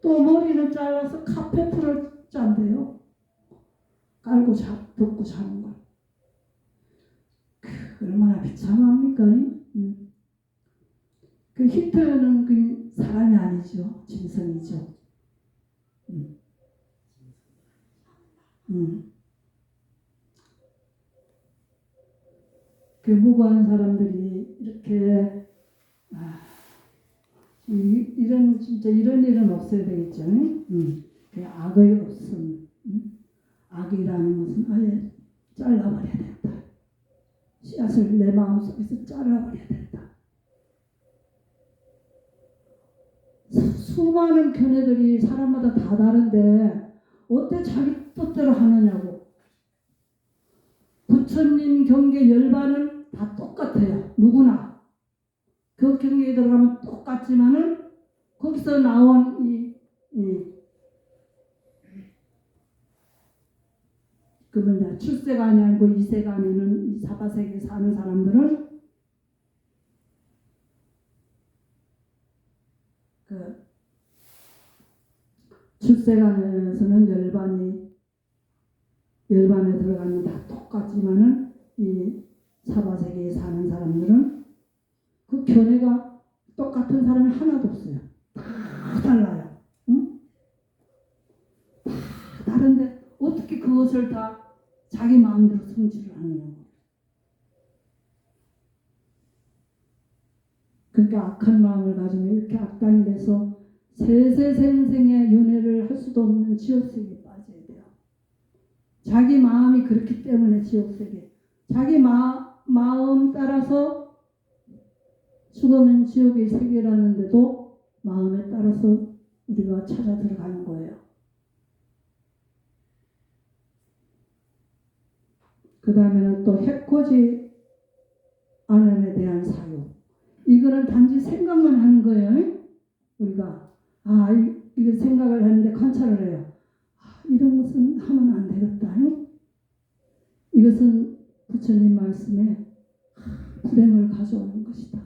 또 머리를 잘라서 카페트를 짠대요. 깔고 덮고 자는 거. 얼마나 비참합니까? 그 히틀러는 그 사람이 아니죠. 짐승이죠. 그 무고한 사람들이 이렇게 이런 진짜 이런 일은 없어야 되겠죠. 그 악의 없음, 악이라는 것은 아예 잘라버려야 된다. 씨앗을 내 마음속에서 잘라버려야 된다. 수많은 견해들이 사람마다 다 다른데 어때 자기 뜻대로 하느냐고. 부처님 경계 열반은 다 똑같아요. 누구나. 그 경계에 들어가면 똑같지만은 거기서 나온 그 뭐냐 출세관이 아니고 이세관에는 이 사바세계에 사는 사람들은 그 출세관에서는 열반에 들어가면 다 똑같지만은 이 사바세계에 사는 사람들은 그 견해가 똑같은 사람이 하나도 없어요. 다 달라요. 응? 다 다른데 어떻게 그것을 다 자기 마음대로 성취를 하느냐고. 그러니까 악한 마음을 가지면 이렇게 악당이 돼서 세세생생의 윤회를 할 수도 없는 지옥세계에 빠져야 돼요. 자기 마음이 그렇기 때문에 지옥세계. 자기 마음 따라서 죽으면 지옥의 세계라는데도 마음에 따라서 우리가 찾아 들어가는 거예요. 그 다음에는 또 해코지 안음에 대한 사유. 이거는 단지 생각만 하는 거예요. 우리가 이거 생각을 하는데 관찰을 해요. 이런 것은 하면 안 되겠다. 이것은 부처님 말씀에 불행을 가져오는 것이다.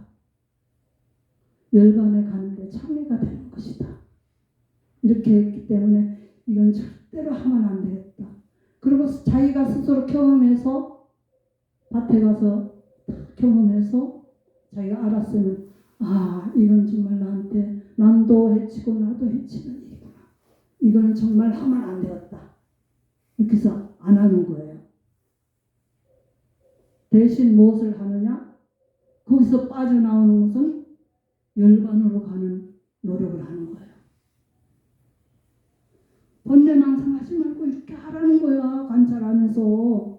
열반에 가는데 창리가 되는 것이다. 이렇게 했기 때문에 이건 절대로 하면 안 되겠다. 그리고 자기가 스스로 경험해서 밭에 가서 경험해서 자기가 알았으면 이건 정말 나한테 남도 해치고 나도 해치는 일이구나. 이거는 정말 하면 안 되겠다. 이렇게 해서 안 하는 거예요. 대신 무엇을 하느냐? 거기서 빠져나오는 것은 열반으로 가는 노력을 하는 거예요. 번뇌망상하지 말고 이렇게 하라는 거야. 관찰하면서.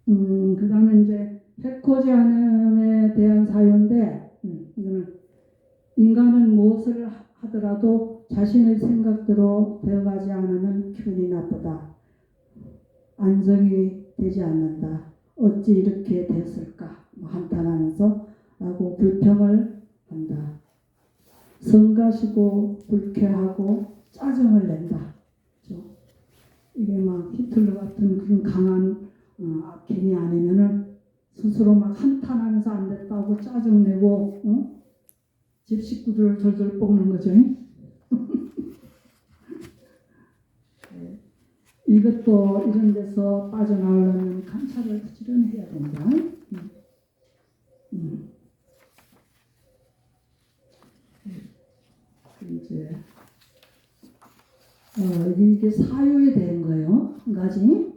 그 다음에 이제 해코지 안음에 대한 사유인데 이거는 인간은 무엇을 하더라도 자신의 생각대로 되어가지 않으면 기분이 나쁘다. 안정이 되지 않는다. 어찌 이렇게 됐을까? 한탄하면서 라고 불평을 한다. 성가시고 불쾌하고 짜증을 낸다. 그렇죠? 이게 막 히틀러 같은 그런 강한 악행이 아니면은 스스로 막 한탄하면서 안 됐다고 짜증내고 집 식구들을 절절 볶는 거죠. 이것도 이런 데서 빠져나오려면 관찰을 부지런히 해야 된다. 이제 이게 사유에 대한 거예요. 한 가지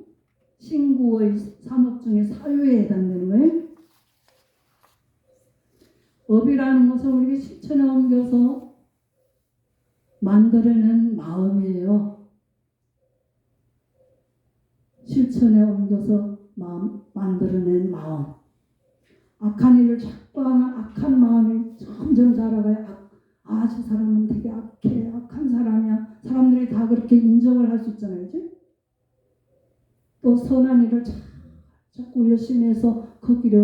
신구의 삼업 중에 사유에 해당되는 거예요. 업이라는 것은 우리가 실천에 옮겨서 만들어낸 마음이에요. 실천에 옮겨서 만들어낸 마음. 악한 일을 자꾸 하면 악한 마음이 점점 자라가요. 저 사람은 되게 악해, 악한 사람이야. 사람들이 다 그렇게 인정을 할 수 있잖아요. 그치? 또 선한 일을 자꾸 열심히 해서 그 길에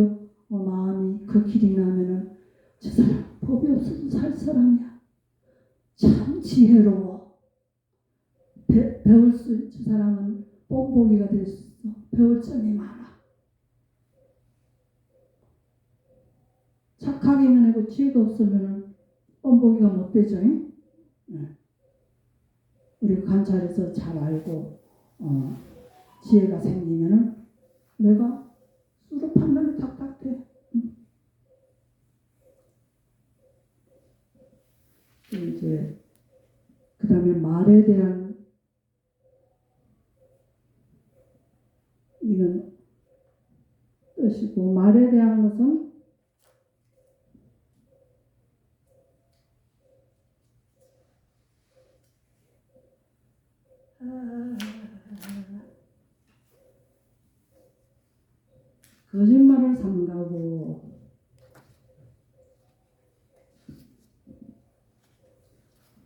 마음이 그 길이 나면은 저 사람 법이 없어도 살 사람이야. 참 지혜로워. 배울 저 사람은 뽐보기가 될 수 있어. 배울 점이 많아. 착하기만 하고 지혜가 없으면 뽐보기가 못 되죠. 우리 관찰해서 잘 알고 지혜가 생기면은 내가 수로 판단이 탁탁해. 이제 그 다음에 말에 대한 이건 뜻이고, 말에 대한 것은 거짓말을 삼가고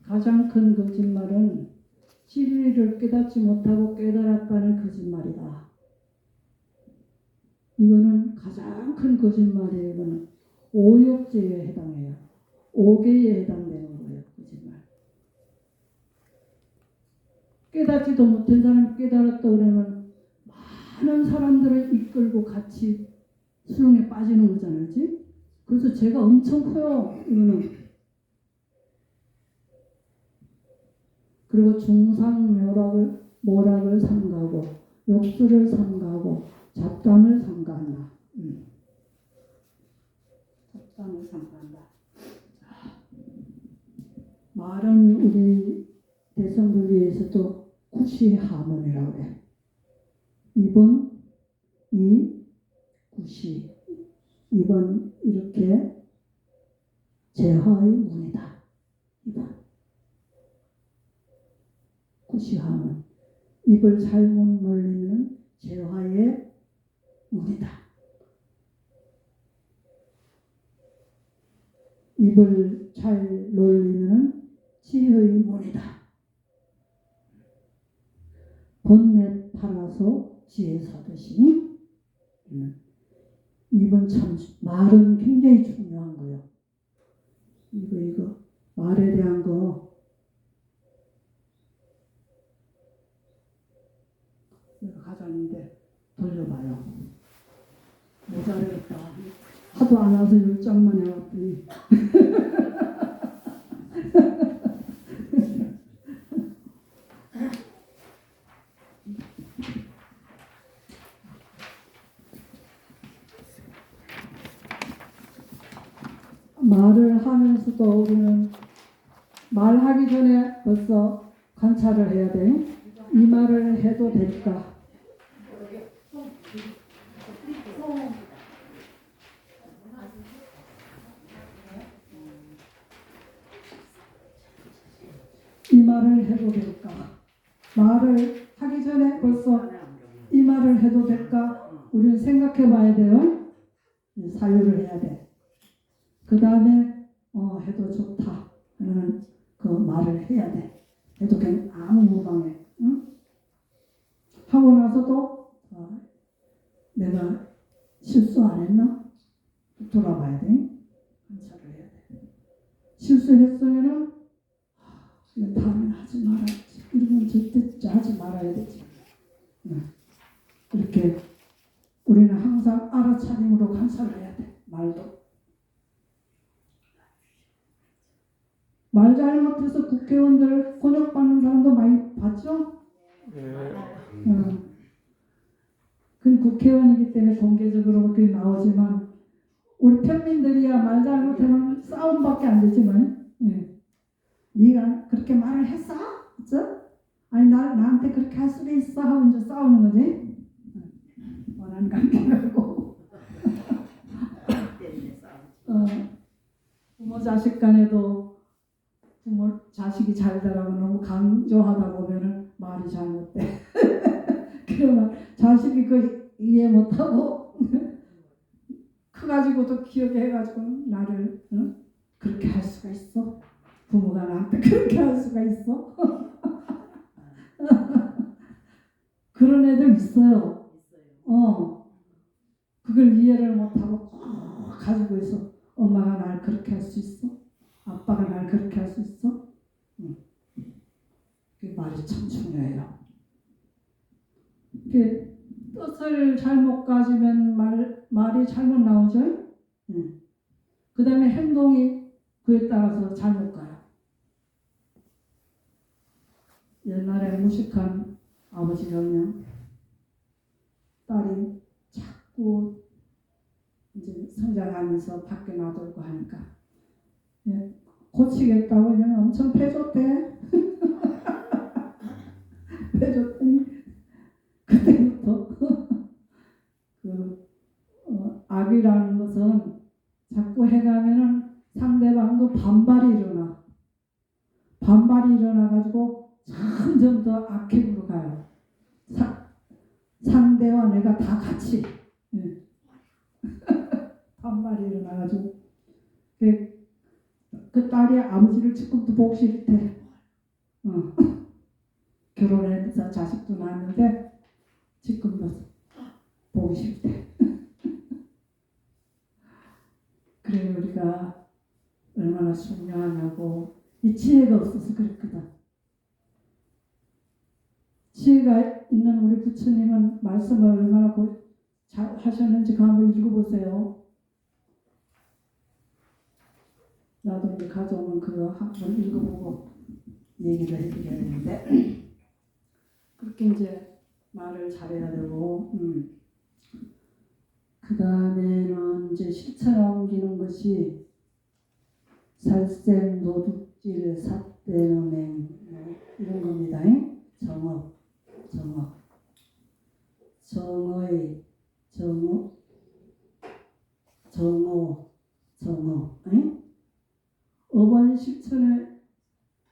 가장 큰 거짓말은 진리를 깨닫지 못하고 깨달았다는 거짓말이다. 이거는 가장 큰 거짓말이에요. 이거는 오욕죄에 해당해요. 5개에 해당되는 거예요. 거짓말. 깨닫지도 못한 사람이 깨달았다 그러면 많은 사람들을 이끌고 같이 수렁에 빠지는 거잖아요. 그치? 그래서 죄가 엄청 커요. 이거는. 그리고 모락을 삼가고 욕설을 삼가고 잡담을 삼가한다. 잡담을 삼가한다. 말은 우리 대성불교에서도 구시하문이라고 해요. 2번 구시 2번 이렇게 제화의 문이다. 2번 구시하문. 입을 잘못 놀리면 제화의 문이다. 입을 잘 놀리면 지혜의 문이다. 번뇌 팔아서 지혜 사듯이. 이번 참 말은 굉장히 중요한 거예요. 이거 말에 대한 거 내가 가져왔는데 돌려봐요. 모자르겠다. 하도 안 와서 10장만 해왔더니 말을 하면서도 우리는 말하기 전에 벌써 관찰을 해야 돼요. 이 말을 해도 될까? 이 말을 해도 될까? 말을 하기 전에 벌써 이 말을 해도 될까? 우리는 생각해 봐야 돼요. 사유를 해야 돼. 그 다음에 해도 좋다 하는 그 말을 해야 돼. 해도 그냥 아무 무방해. 응? 하고 나서도 내가 실수 안 했나? 돌아봐야 돼. 관찰을 해야 돼. 실수했으면은 다음엔 하지 말아야지. 이러면 절대 하지 말아야 되지. 이렇게 우리는 항상 알아차림으로 관찰을 해야 돼. 말도. 말 잘못해서 국회의원들 곤욕받는 사람도 많이 봤죠? 그건 국회의원이기 때문에 공개적으로 그렇게 나오지만 우리 평민들이야 말 잘못하면 싸움밖에 안 되지만 네가 그렇게 말을 했어? 그쵸? 아니 나한테 그렇게 할 수도 있어 하고 이제 싸우는 거지. 원하는 관계라고. 부모 자식 간에도 부모 자식이 잘 되라고 너무 강조하다 보면은 말이 잘못돼. 그러면 자식이 그 이해 못하고 커가지고도 기억해가지고 나를 그렇게 할 수가 있어? 부모가 나한테 그렇게 할 수가 있어? 그런 애들 있어요. 그걸 이해를 못하고 가지고 있어. 엄마가 날 그렇게 할 수 있어? 아빠가 날 그렇게 할 수 있어? 그 말이 참 중요해요. 그 뜻을 잘못 가지면 말이 잘못 나오죠? 그 다음에 행동이 그에 따라서 잘못 가요. 옛날에 무식한 아버지라면 딸이 자꾸 이제 성장하면서 밖에 놔두고 하니까 고치겠다고 그냥 엄청 패줬대. 패줬더니 그때부터 악이라는 것은 자꾸 해가면은 상대방도 반발이 일어나. 반발이 일어나가지고 점점 더 악행으로 가요. 상대와 내가 다 같이. 반발이 일어나가지고 그 딸이 아버지를 지금도 보기 싫대. 결혼해서 자식도 낳았는데 지금도 보기 싫대. 그래 우리가 얼마나 순명하냐고. 이 지혜가 없어서 그랬거든. 지혜가 있는 우리 부처님은 말씀을 얼마나 잘 하셨는지 그거 한번 읽어보세요. 나도 이제 가져오면 그거 한번 읽어보고 얘기를 해드려야 되는데 그렇게 이제 말을 잘해야 되고 그 다음에는 이제 실천에 옮기는 것이 살생, 도둑질, 삿대음행 이런 겁니다. 정업, 정의, 정오. 업원 실천에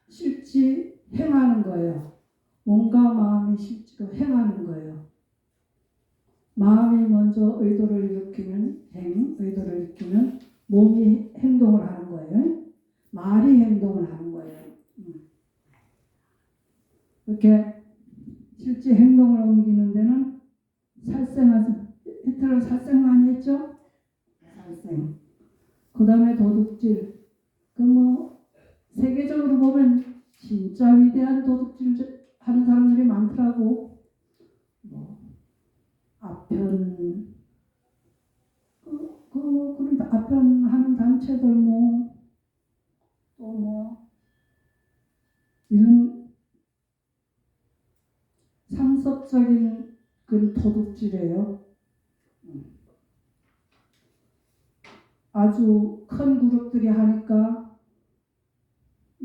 실지 행하는 거예요. 몸과 마음이 실지로 행하는 거예요. 마음이 먼저 의도를 일으키면 의도를 일으키면 몸이 행동을 하는 거예요. 말이 행동을 하는 거예요. 이렇게 실제 행동을 옮기는 데는 히틀러 살생 많이 했죠? 살생. 그 다음에 도둑질. 세계적으로 보면 진짜 위대한 도둑질 하는 사람들이 많더라고. 아편, 그런데 아편 하는 단체들 이런 상습적인 그 도둑질이에요. 아주 큰 그룹들이 하니까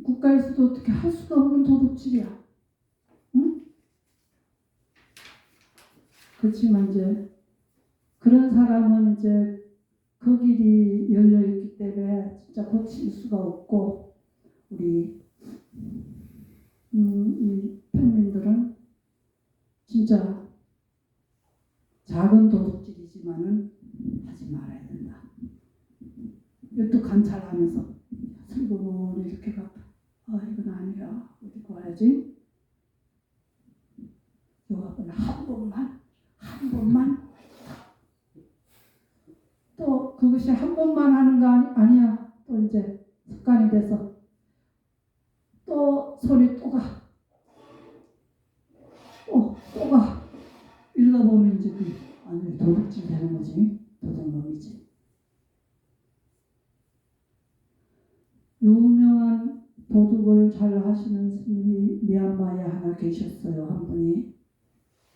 국가에서도 어떻게 할 수가 없는 도둑질이야. 응? 그렇지만 이제 그런 사람은 이제 그 길이 열려 있기 때문에 진짜 고칠 수가 없고 우리 이 평민들은 진짜 작은 도둑질이지만은 하지 말아야 된다. 이것도 관찰하면서 슬그머니 이렇게 갖다 이건 아니야. 어디 가야지? 요거는 한 번만 또 그것이 한 번만 하는 거 아니야. 또 이제 습관이 돼서 또 손이 또 가. 또 가. 이러다 보면 이제 아니 도둑질 되는 거지. 도둑놈이지. 유명한 도둑을 잘 하시는 스님이 미얀마에 하나 계셨어요. 한 분이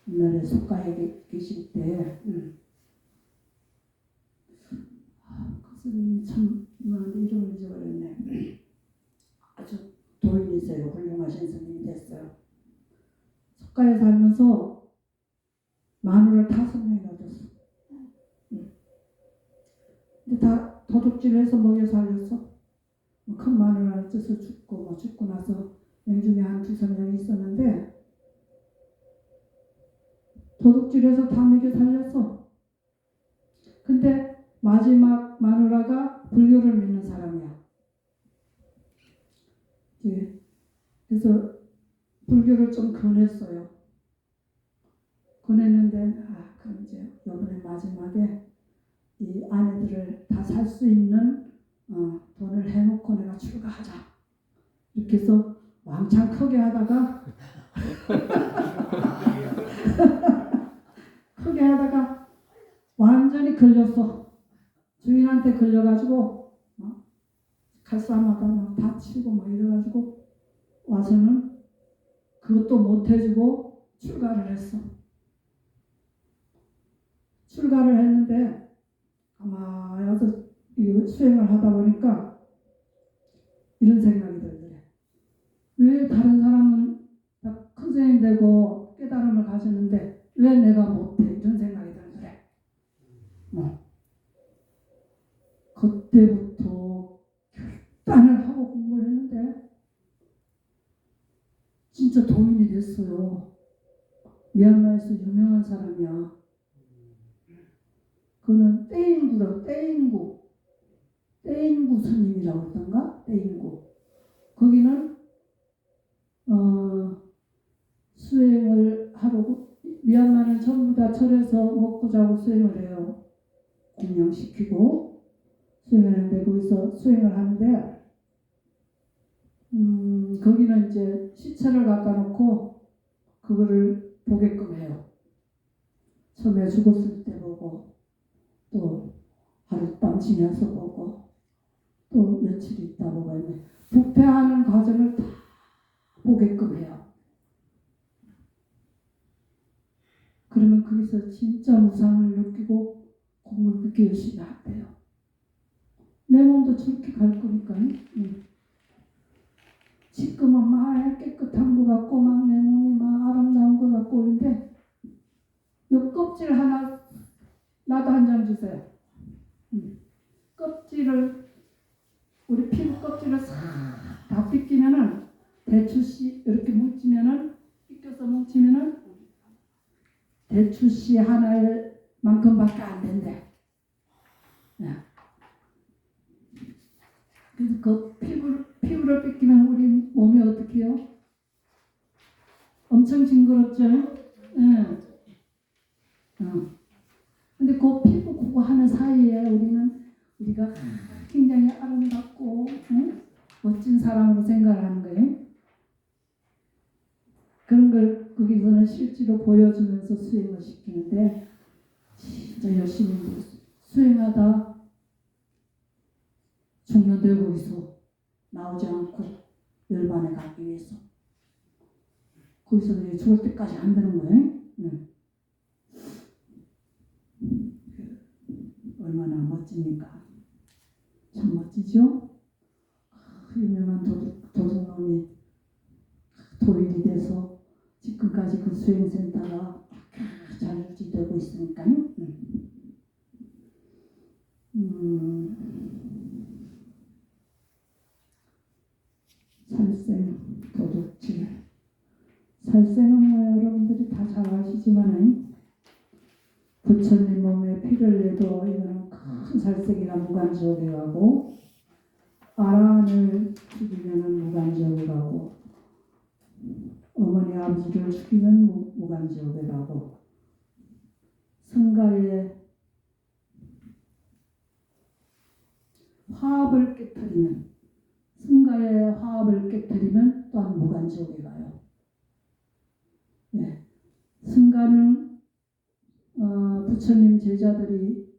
옛날에 속가에 계실 때 그 스님이 참 이름을 잊어버렸네. 아주 도인이세요. 훌륭하신 스님이 됐어요. 속가에 살면서 마누를 5명이나 뒀어. 근데 다 도둑질해서 먹여 살렸어. 큰 마누라를 쪄서 죽고 죽고 나서 영중에 한 2-3명이 있었는데 도둑질해서 다 먹여 살렸어. 근데 마지막 마누라가 불교를 믿는 사람이야. 그래서 불교를 좀 권했어요. 권했는데 그럼 이제 이번에 마지막에 이 아내들을 다 살 수 있는 돈을 해놓고 내가 출가하자. 이렇게 해서 왕창 크게 하다가 크게 하다가 완전히 걸렸어. 주인한테 걸려가지고 칼싸움하다 다치고 이래가지고 와서는 그것도 못 해주고 출가를 했어. 출가를 했는데 가만히 와서 수행을 하다 보니까 이런 생각이 들더래. 왜 다른 사람은 다 큰 스님 되고 깨달음을 가졌는데 왜 내가 못해? 이런 생각이 들더래. 그때부터 결단을 하고 공부를 했는데 진짜 도인이 됐어요. 미얀마에서 유명한 사람이야. 그는 떼인구 스님이라고 했던가? 떼인구. 거기는 수행을 하고 미얀마는 전부 다 절에서 먹고 자고 수행을 해요. 공양시키고 수행을 하는데 거기서 수행을 하는데 거기는 이제 시체를 갖다 놓고 그거를 보게끔 해요. 처음에 죽었을 때 보고 또 하룻밤 지나서 보고 또 며칠 있다 보고 있네. 부패하는 과정을 다 보게끔 해요. 그러면 거기서 진짜 무상을 느끼고 공부를 그렇게 열심히 한대요. 내 몸도 저렇게 갈 거니까. 지금은 막 깨끗한 것 같고 막 내 몸이 막 아름다운 것 같고 그런데 요 껍질 하나 나도 한 장 주세요. 껍질을 우리 피부 껍질을 싹 다 삐끼면은 대추씨 이렇게 뭉치면은 삐껴서 뭉치면은 대추씨 하나만큼밖에 안 된대. 그래서 그 피부를 뺏기면 우리 몸이 어떻게 해요? 엄청 징그럽죠? 근데 그 피부 그거 하는 사이에 우리가 굉장히 아름답고 멋진 사람으로 생각을 하는 거예요. 그런 걸 거기서는 실제로 보여주면서 수행을 시키는데 진짜 열심히 수행하다 죽는데 거기서 나오지 않고 열반에 가기 위해서 거기서 죽을 때까지 안 되는 거예요. 얼마나 멋집니까? 참 멋지죠? 유명한 도둑놈이 도인이 돼서 지금까지 그 수행센터가 잘 유지되고 있으니까요. 살생, 도둑질. 살생은 뭐 여러분들이 다 잘 아시지만 부처님 몸에 피를 내도 이거는 큰 살생이나 무간지옥에 가고 아라한을 죽이면 무간지옥에 가고 어머니 아버지를 죽이면 무간지옥에 가고 성가의 화합을 깨뜨리면 성가의 화합을 깨뜨리면 또한 무간지옥에 가요. 네. 성가는 부처님 제자들이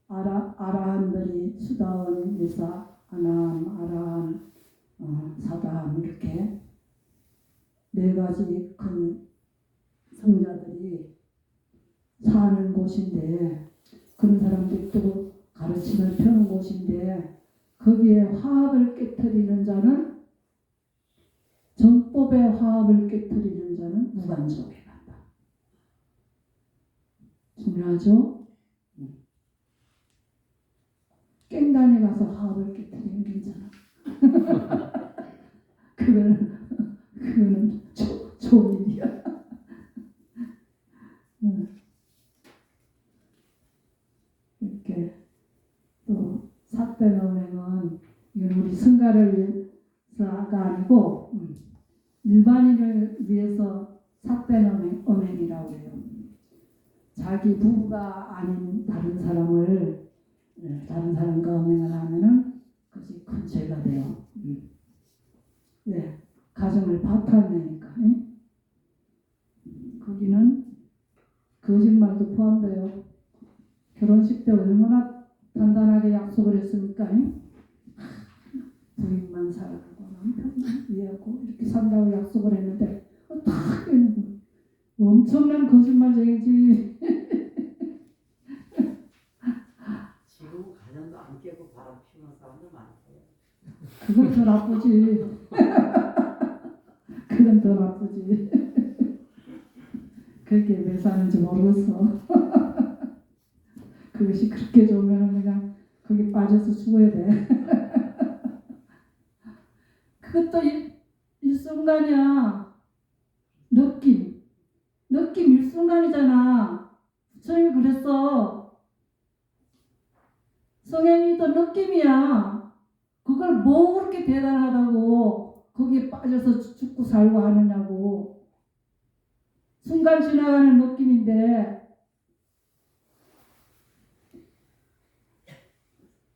아라한들이 수다원, 유사, 아남, 아라한, 사다함 이렇게 네 가지 큰 성자들이 사는 곳인데 그런 자람들이 또 가르침을 펴는 곳인데 거기에 화합을 깨뜨리는 자는 정법의 화합을 깨뜨리는 자는 무간지옥에 간다. 중요하죠? 깽단에 가서 화합을 깨뜨리면 괜찮아. 그거는 좋은 일이야. 이렇게 또 삿대노맹은 이건 우리 승가를 위해서가 아니고 일반인을 위해서 삿대노맹이라고 해요. 자기 부부가 아닌 다른 사람과 음행을 하면은 그것이 큰 죄가 돼요. 왜? 가정을 파탄내니까. 거기는 거짓말도 포함돼요. 결혼식 때 얼마나 단단하게 약속을 했습니까? 부인만 사랑하고 남편만 위하고 이렇게 산다고 약속을 했는데 딱 엄청난 거짓말쟁이지. 지금 가정도 안 깨고 바람 피우는 사람들 많대요. 그건 더 나쁘지. 그건 더 나쁘지. 그렇게 왜 사는지 모르겠어. 그것이 그렇게 좋으면 그냥 거기 빠져서 죽어야 돼. 그것도 일순간이야. 느낌 일순간이잖아. 부처님이 그랬어. 성행위도 느낌이야. 그걸 뭐 그렇게 대단하다고 거기에 빠져서 죽고 살고 하느냐고. 순간 지나가는 느낌인데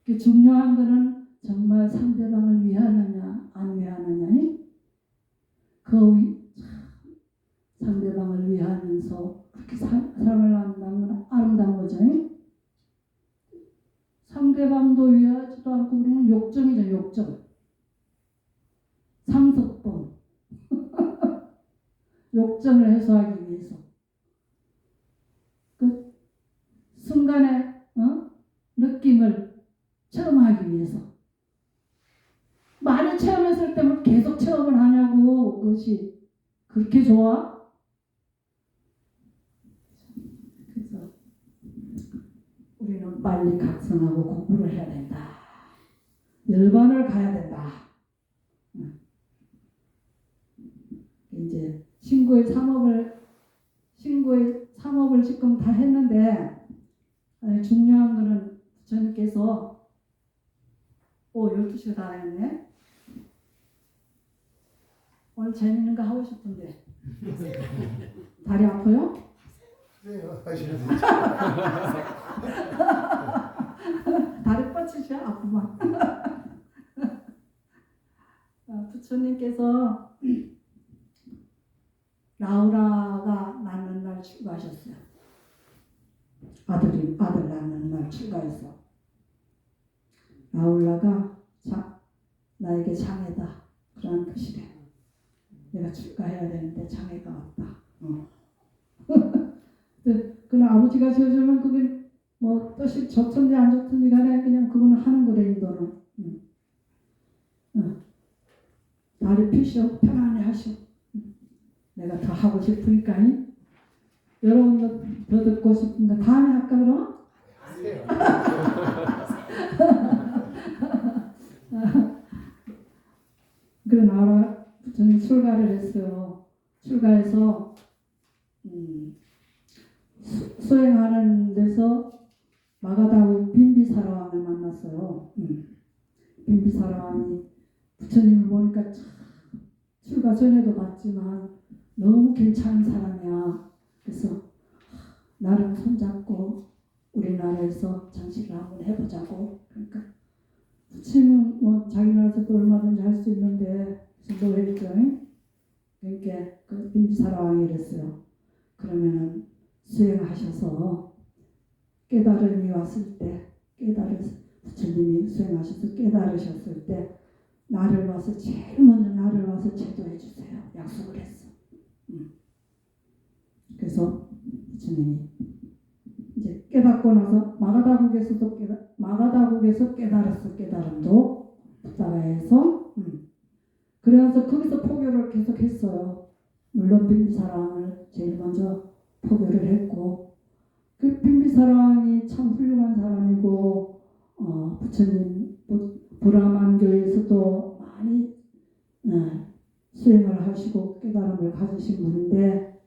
그 중요한 거는 정말 상대방을 위하느냐 안 위하느냐. 상대방을 위하면서 그렇게 사랑을 나눈다는 건 아름다운 거죠. 상대방도 위하지도 않고 그러면 욕정이죠. 욕정. 상습범. 욕정을 해소하기 위해서. 그 순간의 느낌을 체험하기 위해서. 많이 체험했을 때면 계속 체험을 하냐고. 그것이 그렇게 좋아? 그래서 우리는 빨리 각성하고 공부를 해야 된다. 열반을 가야 된다. 이제 신고의 3업을 지금 다 했는데 중요한 거는 부처님께서 12시가 다 했네. 오늘 재밌는 거 하고 싶은데 다리 아파요? 네, 하시면 다리 뻗치셔 아프면. 부처님께서 라우라가 낳는 날 출가하셨어요. 아들 낳는 날 출가했어. 라울라가 나에게 장애다 그런 뜻이래. 내가 출가해야 되는데 장애가 왔다. 그는 아버지가 지어주면 그게 뭐 뜻이 좋든지 안 좋든지 간에 그냥 그거는 하는 거래. 인도는. 다리 피시오 편안히 하시오. 내가 더 하고 싶으니까. 여러분도 더 듣고 싶은가 다음에 할까 그럼? 그래 나라 저는 출가를 했어요. 출가해서 수행하는 데서 마가다우 빈비사라왕을 만났어요. 빈비사라왕이 부처님을 보니까 참 출가 전에도 봤지만 너무 괜찮은 사람이야. 그래서 나를 손잡고 우리나라에서 정치를 한번 해보자고. 그러니까 부처님은 뭐 자기 나라에서도 얼마든지 할 수 있는데 그래서 너 했죠. 그러니까 그 빈비사라왕이 이랬어요. 그러면은 수행하셔서 깨달음이 왔을 때 부처님이 수행하셔서 깨달으셨을 때 나를 와서 제일 먼저 나를 와서 제도해 주세요. 약속을 했어. 그래서 부처님이 이제 깨닫고 나서 마가다국에서 깨달았어. 깨달음도 부다가에서 그래서 거기서 포교를 계속 했어요. 물론 빈비사랑을 제일 먼저 포교를 했고 그 빈비사랑이 참 훌륭한 사람이고 부처님 브라만교에서도 많이 수행을 하시고 깨달음을 가지신 분인데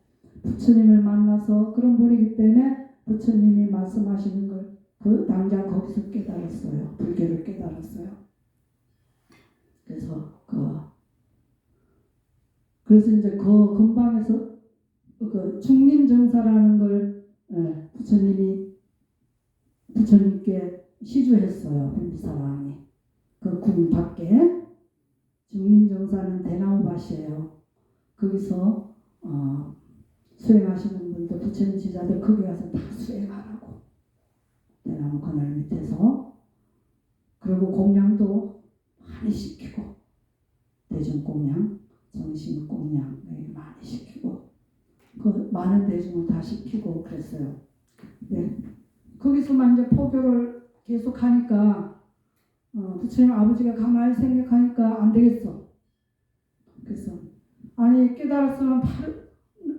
부처님을 만나서 그런 분이기 때문에 부처님이 말씀하시는 걸 그 당장 거기서 깨달았어요. 불교를 깨달았어요. 그래서 이제 그 근방에서 그 중림정사라는 걸 부처님께 시주했어요. 빈비사랑이 그 궁 밖에 중림정사는 대나무밭이에요. 거기서 수행하시는 분들 부처님 제자들 거기 가서 다 수행하라고 대나무 그늘 밑에서 그리고 공양도 많이 시키고 대중공양, 정신공양 많이 시키고 그 많은 대중을 다 시키고 그랬어요. 네. 거기서만 이제 포교를 계속 하니까 부처님 아버지가 가만히 생각하니까 안 되겠어. 그래서 아니 깨달았으면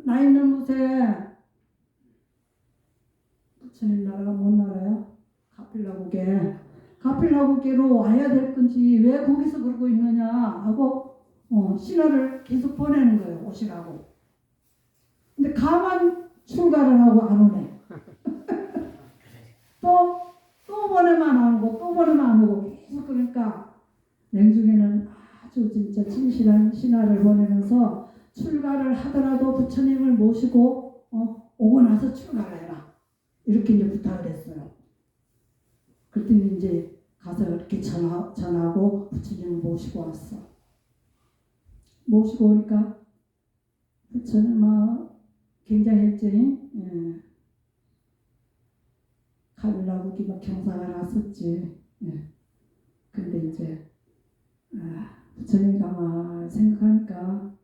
나 있는 곳에 부처님 나라가 뭔 나라야? 가필라국계로 와야 될 건지 왜 거기서 그러고 있느냐 하고 신하를 계속 보내는 거예요. 오시라고. 근데 가만 출가를 하고 안 오네. 또 보내면 안 오고 또 보내면 안 오고 계속 그러니까 냉중에는 아주 진짜 진실한 신하를 보내면서 출가를 하더라도 부처님을 모시고 오고 나서 출가를 해라. 이렇게 이제 부탁을 했어요. 그랬더니 이제 가서 이렇게 전하고 부처님을 모시고 왔어. 모시고 오니까 부처님 굉장했지. 예. 가빌라국이 막 경사가 났었지. 예. 근데 이제 부처님 가만 생각하니까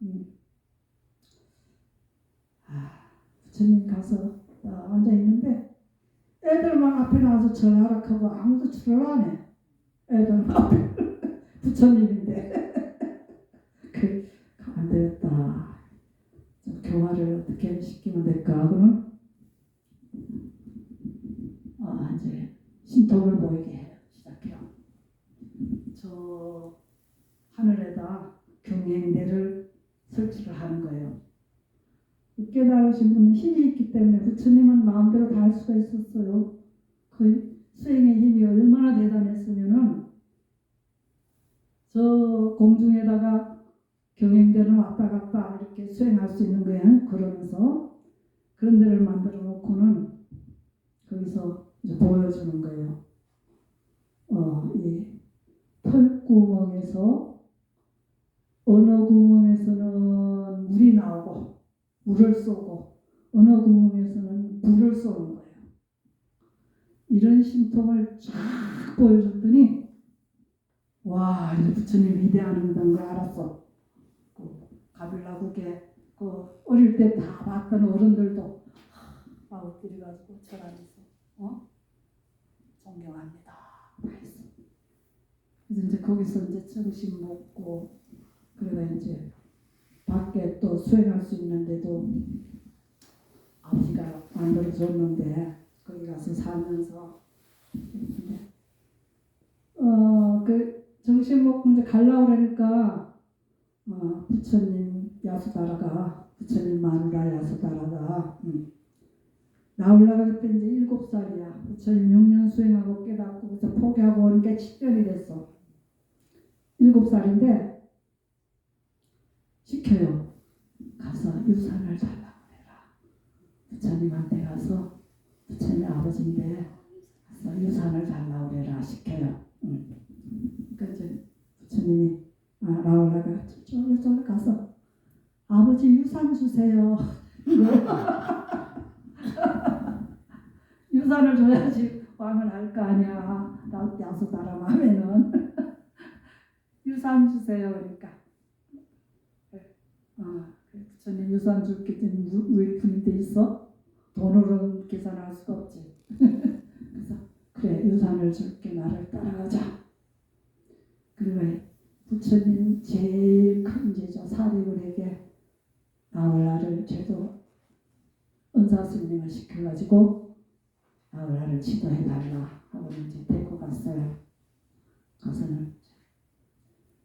부처님 가서 앉아 있는데 애들만 앞에 나와서 전하라 하고 아무도 출을 안 해. 애들만 앞에 부처님인데 안 되겠다. 좀 교화를 어떻게 시키면 될까? 그러면 이제 신통을 보이게 시작해요. 저 하늘에다 경행대를 설치를 하는 거예요. 깨달으신 분은 힘이 있기 때문에 부처님은 마음대로 다 할 수가 있었어요. 그 수행의 힘이 얼마나 대단했으면은 저 공중에다가 경행대를 왔다 갔다 이렇게 수행할 수 있는 거예요. 그러면서 그런 데를 만들어 놓고는 거기서 이제 보여주는 거예요. 이 털구멍에서 어느 구멍에서는 물이 나오고 물을 쏘고 어느 구멍에서는 불을 쏘는 거예요. 이런 신통을 쫙 보여줬더니 와 이제 부처님 위대하다는 걸 알았어. 가빌라국에 어릴 때 다 봤던 어른들도 엎드려 가지고 절하면서 존경합니다. 다 했어. 그래서 이제 거기서 이제 정신 먹고 그래가 이제 밖에 또 수행할 수 있는데도 아버지가 만들어줬는데 거기 가서 살면서 그 정신 먹고 이제 가려고 그러니까 부처님 야수다라가 부처님 마누라 야수다라가 나올라가 그때 이제 7살이야. 부처님 6년 수행하고 깨닫고 그래서 포기하고 오니까 7년이 됐어. 7살인데 시켜요. 가서 유산을 달라고 해라. 부처님한테 가서 부처님 아버지인데 가서 유산을 달라고 해라 시켜요. 그러니까 이제 부처님이 나올라가 저쪽에 가서 아버지 유산 주세요. 유산을 줘야지 왕을 할 거 아니야. 야수다람 하면은 유산 주세요. 그러니까 부처님 유산 줄게 왜 분이 돼 있어? 돈으로는 계산할 수가 없지. 그래서 그래 유산을 줄게 나를 따라가자. 그리고 부처님 제일 큰 제자 사리불에게 나홀라를 제도 은사스님을 시켜가지고 나홀라를 지도해달라 하고 이제 데리고 갔어요. 가서는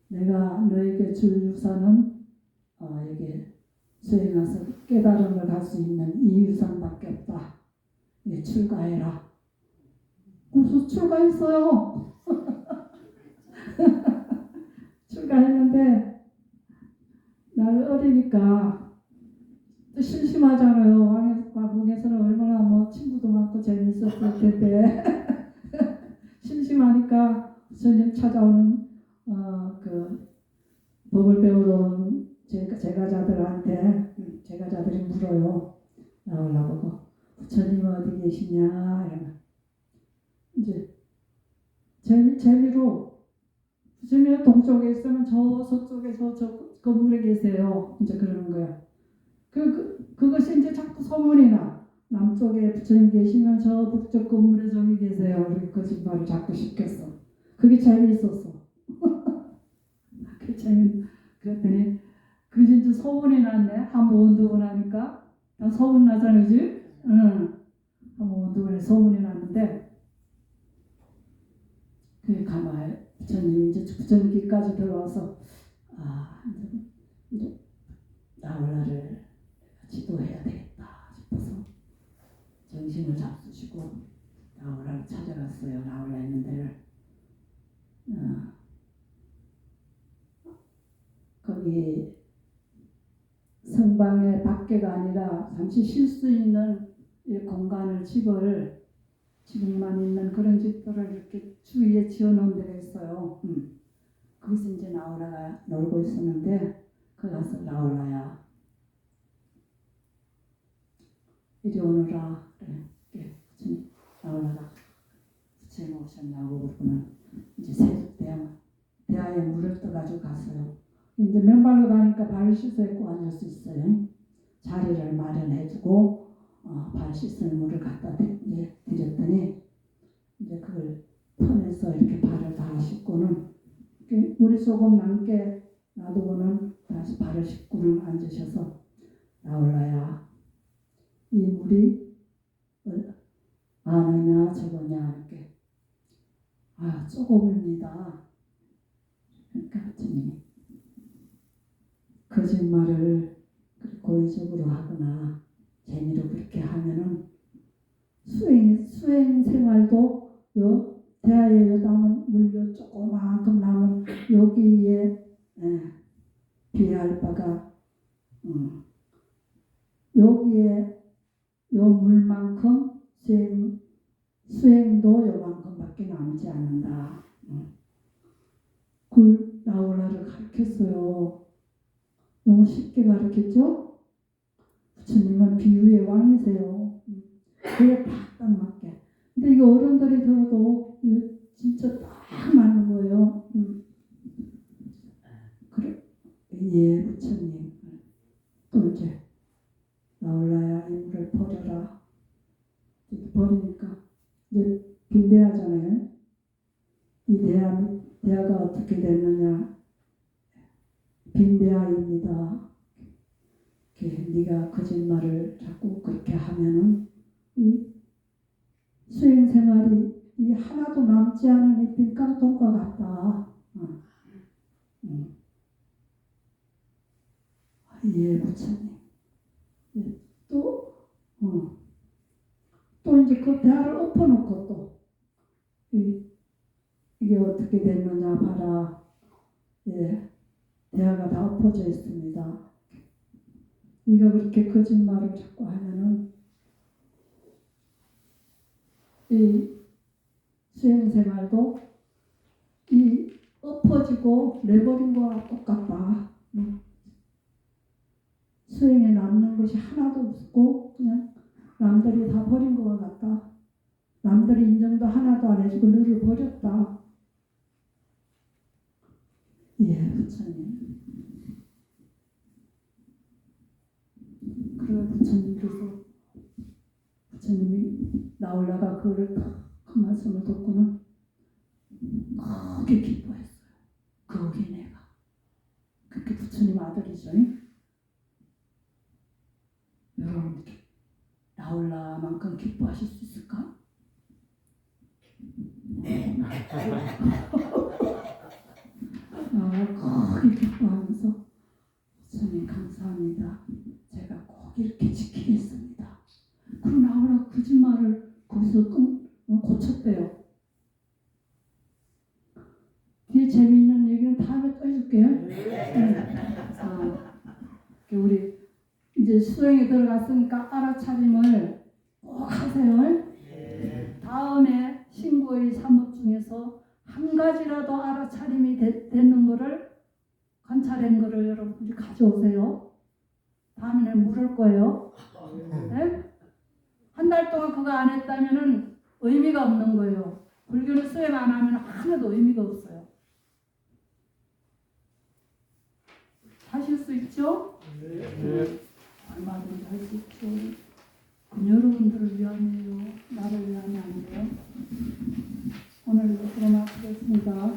내가 너에게 줄 유산은 여기 수행해서 깨달음을 갈 수 있는 이 유산밖에 없다. 출가해라. 그래서 출가했어요. 출가했는데 나를 어리니까 또 심심하잖아요. 왕궁에서는 얼마나 친구도 많고 재밌었을 텐데 심심하니까 스님 찾아오는 그 법을 배우러 온 제가자들한테 제가자들이 물어요. 나오려고 부처님 어디 계시냐 이러면 이제 재미로 부처님이 동쪽에 있으면 저 서쪽에 저 건물에 계세요. 이제 그러는 거야. 그것이 이제 자꾸 소문이 나. 남쪽에 부처님 계시면 저 북쪽 건물에 저기 계세요. 이렇게 거짓말을 자꾸 시켰어. 그게 재미있었어. 그랬더니 그게 이제 소문이 났네. 한번 원두고 나니까 다 소문 나잖아, 그지? 응. 한번 원두고 소문이 났는데 그 가마에 부처님이 이제 부처님께까지 들어와서 이제 나홀라를 지도해야 되겠다 싶어서 정신을 잡수시고 나홀라를 찾아갔어요. 나홀라 있는 데를. 거기 성방의 밖에가 아니라 잠시 쉴 수 있는 이 공간을 집을 지붕만 있는 그런 집들을 이렇게 주위에 지어놓은 데가 있어요. 거기서 이제 나홀라가 놀고 있었는데 거기 가서 나홀라야 이리 오너라 그래. 나홀라가 부처님 오셨냐고 그러고는 이제 대야에 물을 떠가지고 갔어요. 이제 맨발로 가니까 발을 씻어 입고 앉을 수 있어요. 자리를 마련해주고 발 씻을 물을 갖다 드렸더니 이제 그걸 터내서 이렇게 발을 다 씻고는 물이 조금 남게 놔두고는 다시 발을 씻고는 앉으셔서 나홀라야 이 물이 아느냐 저거냐 이렇게 조금입니다. 그러니까 부처님이 거짓말을 고의적으로 하거나 재미로 그렇게 하면은 수행 생활도 대야에 여담은 물려 조그만큼 남은 여기에 비할 바가 여기에 요 물만큼 수행도 요만큼밖에 남지 않는다. 그 나홀라를 가르쳤어요. 너무 쉽게 가르쳤죠? 부처님은 비유의 왕이세요. 그게 딱 맞게. 근데 이거 어른들이 들어도 이거 진짜 딱 맞는 거예요. 그래, 예, 부처님. 또 이제 나홀라야 이 물을 버려라. 버리니까 이제 빈대하잖아요. 이 대야가 어떻게 됐느냐? 빈대하입니다. 네가 거짓말을 자꾸 그렇게 하면은 이 수행 생활이 이 하나도 남지 않은 이 빈깡통과 같다. 예, 부처님. 예, 또 이제 그 대화를 엎어놓고 또 이게 어떻게 됐느냐 봐라. 예, 대화가 다 엎어져 있습니다. 네가 그렇게 거짓말을 자꾸 하면은 이 수행생활도 이 엎어지고 내버린 거와 똑같다. 수행에 남는 것이 하나도 없고 그냥 남들이 다 버린 거와 같다. 남들이 인정도 하나도 안 해주고 너를 버렸다. 예, 부처님. 그래 부처님이 나홀라가 그거를 그 말씀을 듣고는 크게 기뻐했어요. 거기 내가 그렇게 부처님 아들이죠. 여러분 나홀라만큼 기뻐하실 수 있을까? 크게 기뻐하면서 부처님 감사합니다. 제가 꼭 이렇게 지키겠습니다. 그럼 나홀라 거짓말을 거기서 고쳤대요. 뒤에 재미있는 얘기는 다음에 또 해줄게요. 우리 이제 수행에 들어갔으니까 알아차림을 꼭 하세요. 다음에 신고의 사목 중에서 한 가지라도 알아차림이 되는 거를 관찰한 거를 여러분들이 가져오세요. 다음에는 물을 거예요. 네? 한 달 동안 그거 안 했다면은 의미가 없는 거예요. 불교는 수행 안 하면 하나도 의미가 없어요. 있죠? 얼마든지 할 수 있죠. 여러분들을 위함이에요. 나를 위함이 아니에요. 오늘 그러나 하겠습니다.